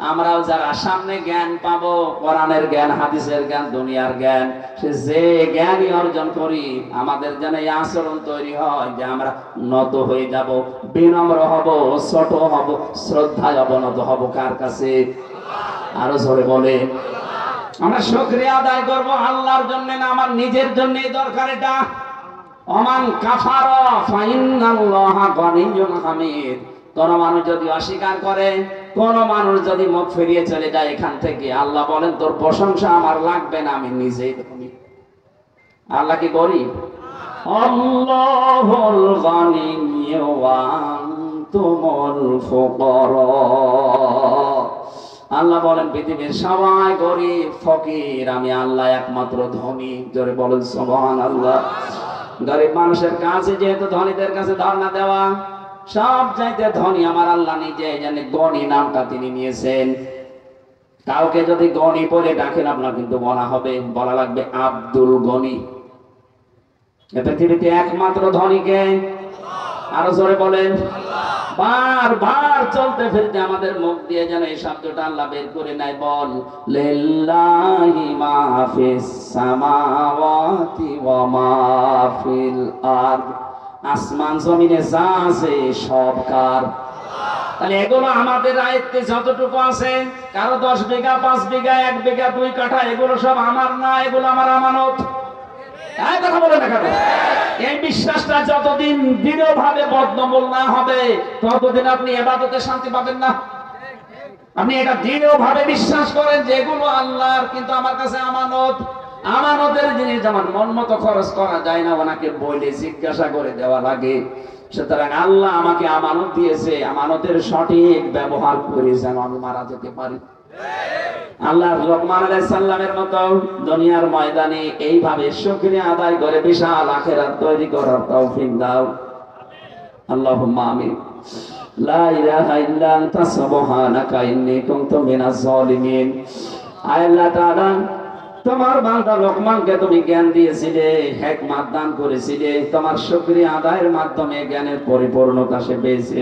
[SPEAKER 1] আমরাও যারা সামনে জ্ঞান পাবো, কোরআনের জ্ঞান, হাদিসের জ্ঞান, দুনিয়ার জ্ঞান, সে যে জ্ঞানই অর্জন করি, আমাদের যেন এই আচরণ তৈরি হয় যে আমরা নত হয়ে যাব, বিনম্র হব, ছোট হব, শ্রদ্ধায় অবনত হব। কার কাছে? আরো জোরে বলে। আমরা শুকরিয়া আদায় করব আল্লাহর জন্য না আমার নিজের জন্য দরকার এটা। ওমান কাফারা ফাইন্নাল্লাহা গনিয়্যুন হামিদ, কোন মানুষ যদি অস্বীকার করে, কোন মানুষ যদি মুখ ফিরিয়ে চলে যায় এখান থেকে, আল্লাহ বলেন তোর প্রশংসা আমার লাগবে না, আমি নিজেই ধনী। আল্লাহ কি গরিব? আল্লাহুল গনিয়্যু ওয়া আনতুমুল ফুকারা। আল্লাহ বলেন পৃথিবীর সবাই গরিব ফকির, আমি আল্লাহ একমাত্র ধনী। জোরে বলেন সুবহানাল্লাহ। গরিব মানুষের কাছে যেহেতু ধনীদের কাছে ধর্ণা দেওয়া, সব চাইতে ধনী আমার আল্লাহ নিজে, জানে গনি নামটা তিনি নিয়েছেন। কাউকে যদি গনি বলে ডাকেন আপনার কিন্তু বলা হবে, বলা লাগবে আব্দুল গনি। পৃথিবীতে একমাত্র ধনীকে, আরো জোরে বলেন। বারবার চলতে ফিরতে আমাদের মুখ দিয়ে যেন এই শব্দটা আল্লাহ বের করে নেয়, বল লিল্লাহি মা ফিস সামাওয়াতি ওয়া মা ফিল আরদ, আসমান জমিনে যা আছে সব কার? তাহলে এগুলো আমাদের আয়ত্তে যতটুকু আছে, কারো 10 বিঘা, 5 বিঘা, 1 বিঘা, 2 কাঠা, এগুলো সব আমার না, এগুলো আমার আমানত। এই কথা বলে না কেন? এই বিশ্বাসটা যতদিন দৃঢ়ভাবে বদ্ধমূল না হবে, ততদিন আপনি ইবাদতে শান্তি পাবেন না। আপনি এটা দৃঢ়ভাবে বিশ্বাস করেন যে এগুলো আল্লাহর, কিন্তু আমার কাছে আমানত। আমানতের জিনিস যেমন মন মতো খরচ করা যায় না, ওনাকে বলে জিজ্ঞাসা করে দেওয়া লাগে। সুতরাং আল্লাহ আমাকে আমানত দিয়েছে, আমানতের সঠিক ব্যবহার করে যেন আমি মারা যেতে পারি। আল্লাহ লোকমান আলাইহিস সালামের মতো দুনিয়ার ময়দানে এইভাবে শুকরিয়া আদায় করে বিশাল আখিরাত তৈরি করার তৌফিক দাও। আল্লাহুম্মা আমিন। লা ইলাহা ইল্লা আনতা সুবহানাকা ইন্নী কুনতু মিনাজ জালিমিন। আল্লাহ তাআলা, তোমার বান্দা লোকমানকে তুমি জ্ঞান দিয়েছিলে, হিকমত দান করেছিলে, তোমার শুকরিয়া আদায়ের মাধ্যমে জ্ঞানের পরিপূর্ণতা সে পেয়েছে।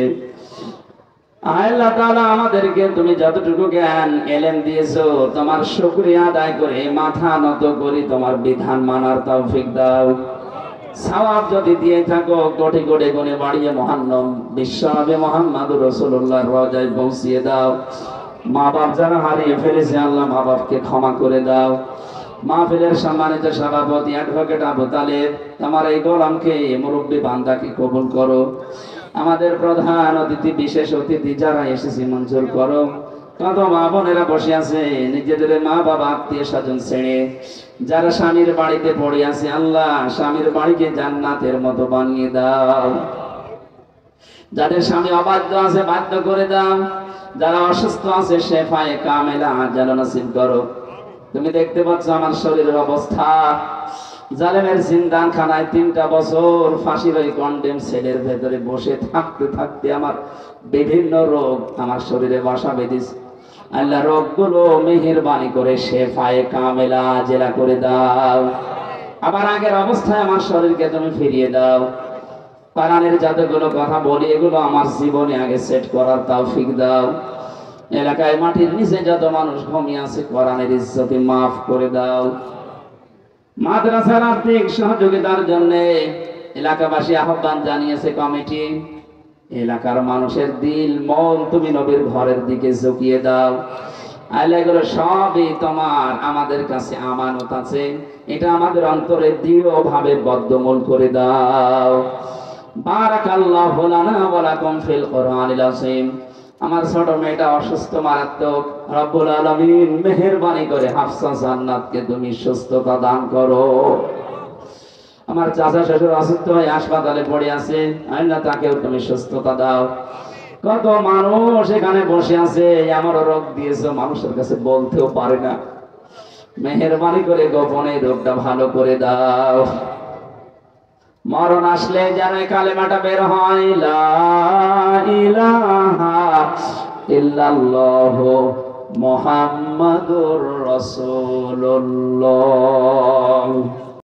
[SPEAKER 1] আল্লাহ তাআলা, আমাদেরকে তুমি যতটুকু জ্ঞান এলেম দিয়েছো, তোমার শুকরিয়া আদায় করে মাথা নত করি তোমার বিধান মানার তৌফিক দাও। সওয়াব যদি দিয়ে থাকো কোটি কোটি গুণে বাড়িয়ে মহান্নম বিশ্বনবী মুহাম্মদুর রাসূলুল্লাহর রওজায় পৌঁছিয়ে দাও। মা বাপ যারা হারিয়ে ফেলেছে, আল্লাহ মা বাপকে ক্ষমা করে দাও। মাহফিলের সম্মানিত সভাপতি অ্যাডভোকেট আবু তালেব, তোমার এই গোলামকে মুরব্বী বান্দাকে কবুল করো। আমাদের প্রধান অতিথি, বিশেষ অতিথি যারা এসেছে মঞ্জুর করো। কত মা বোনেরা বসে আছে নিজেদের মা বাবা আত্মীয় স্বজন ছেড়ে, যারা স্বামীর বাড়িতে পড়ে আছে, আল্লাহ স্বামীর বাড়িকে জান্নাতের মতো বানিয়ে দাও। যাদের স্বামী অবাধ্য আছে বাধ্য করে দাও। যারা অসুস্থ আছে শেফায়ে কামেলা আজাল নসিব করো। তুমি দেখতে পাচ্ছ আমার শরীরের অবস্থা। জালেমের জিন্দানখানায় 3টা বছর ফাঁসির ওই কন্ডেম সেলের ভেতরে বসে থাকতে থাকতে আমার বিভিন্ন রোগ আমার শরীরে বাসা বেঁধেছে। আল্লাহ রোগগুলো মেহেরবানি করে শেফায়ে কামেলা জেলা করে দাও। আবার আগের অবস্থায় আমার শরীরকে তুমি ফিরিয়ে দাও। কোরআনের যতগুলো কথা বলি এগুলো আমার জীবনে আগে সেট করার তৌফিক দাও। এলাকায় মাটির নিচে যত মানুষ ঘুমিয়ে আছে, কোরআনের ইজ্জতে মাফ করে দাও। মাদ্রাসার আর্থিক সহযোগিতার জন্য এলাকাবাসী আহ্বান জানিয়েছে কমিটি। এলাকার মানুষের দিল মন তুমি নবীর ঘরের দিকে ঝুঁকিয়ে দাও। আল্লাহ, এগুলো সবই তোমার, আমাদের কাছে আমানত আছে। এটা আমাদের অন্তরে দৃঢ়ভাবে বদ্ধমূল করে দাও। বারাকাল্লাহু লানা ওয়া লাকুম ফিল কোরআনিল আযীম। আমার ছোট মেয়েটা অসুস্থ মারাত্মক, রব্বুল আলামিন মেহেরবানি করে হাফসা জান্নাতকে তুমি সুস্থতা দান করো। আমার চাচা শ্বশুর অসুস্থ হয়ে হাসপাতালে পড়ে আছে, আল্লাহ তাকেও তুমি সুস্থতা দাও। কত মানুষ এখানে বসে আছে, আমারও রোগ দিয়েছো, মানুষের কাছে বলতেও পারে না। মেহেরবানি করে গোপনে রোগটা ভালো করে দাও। মরণ আসলে যেন কালেমাটা বের হয়, লা ইলাহা ইল্লাল্লাহু মুহাম্মাদুর রাসূলুল্লাহ।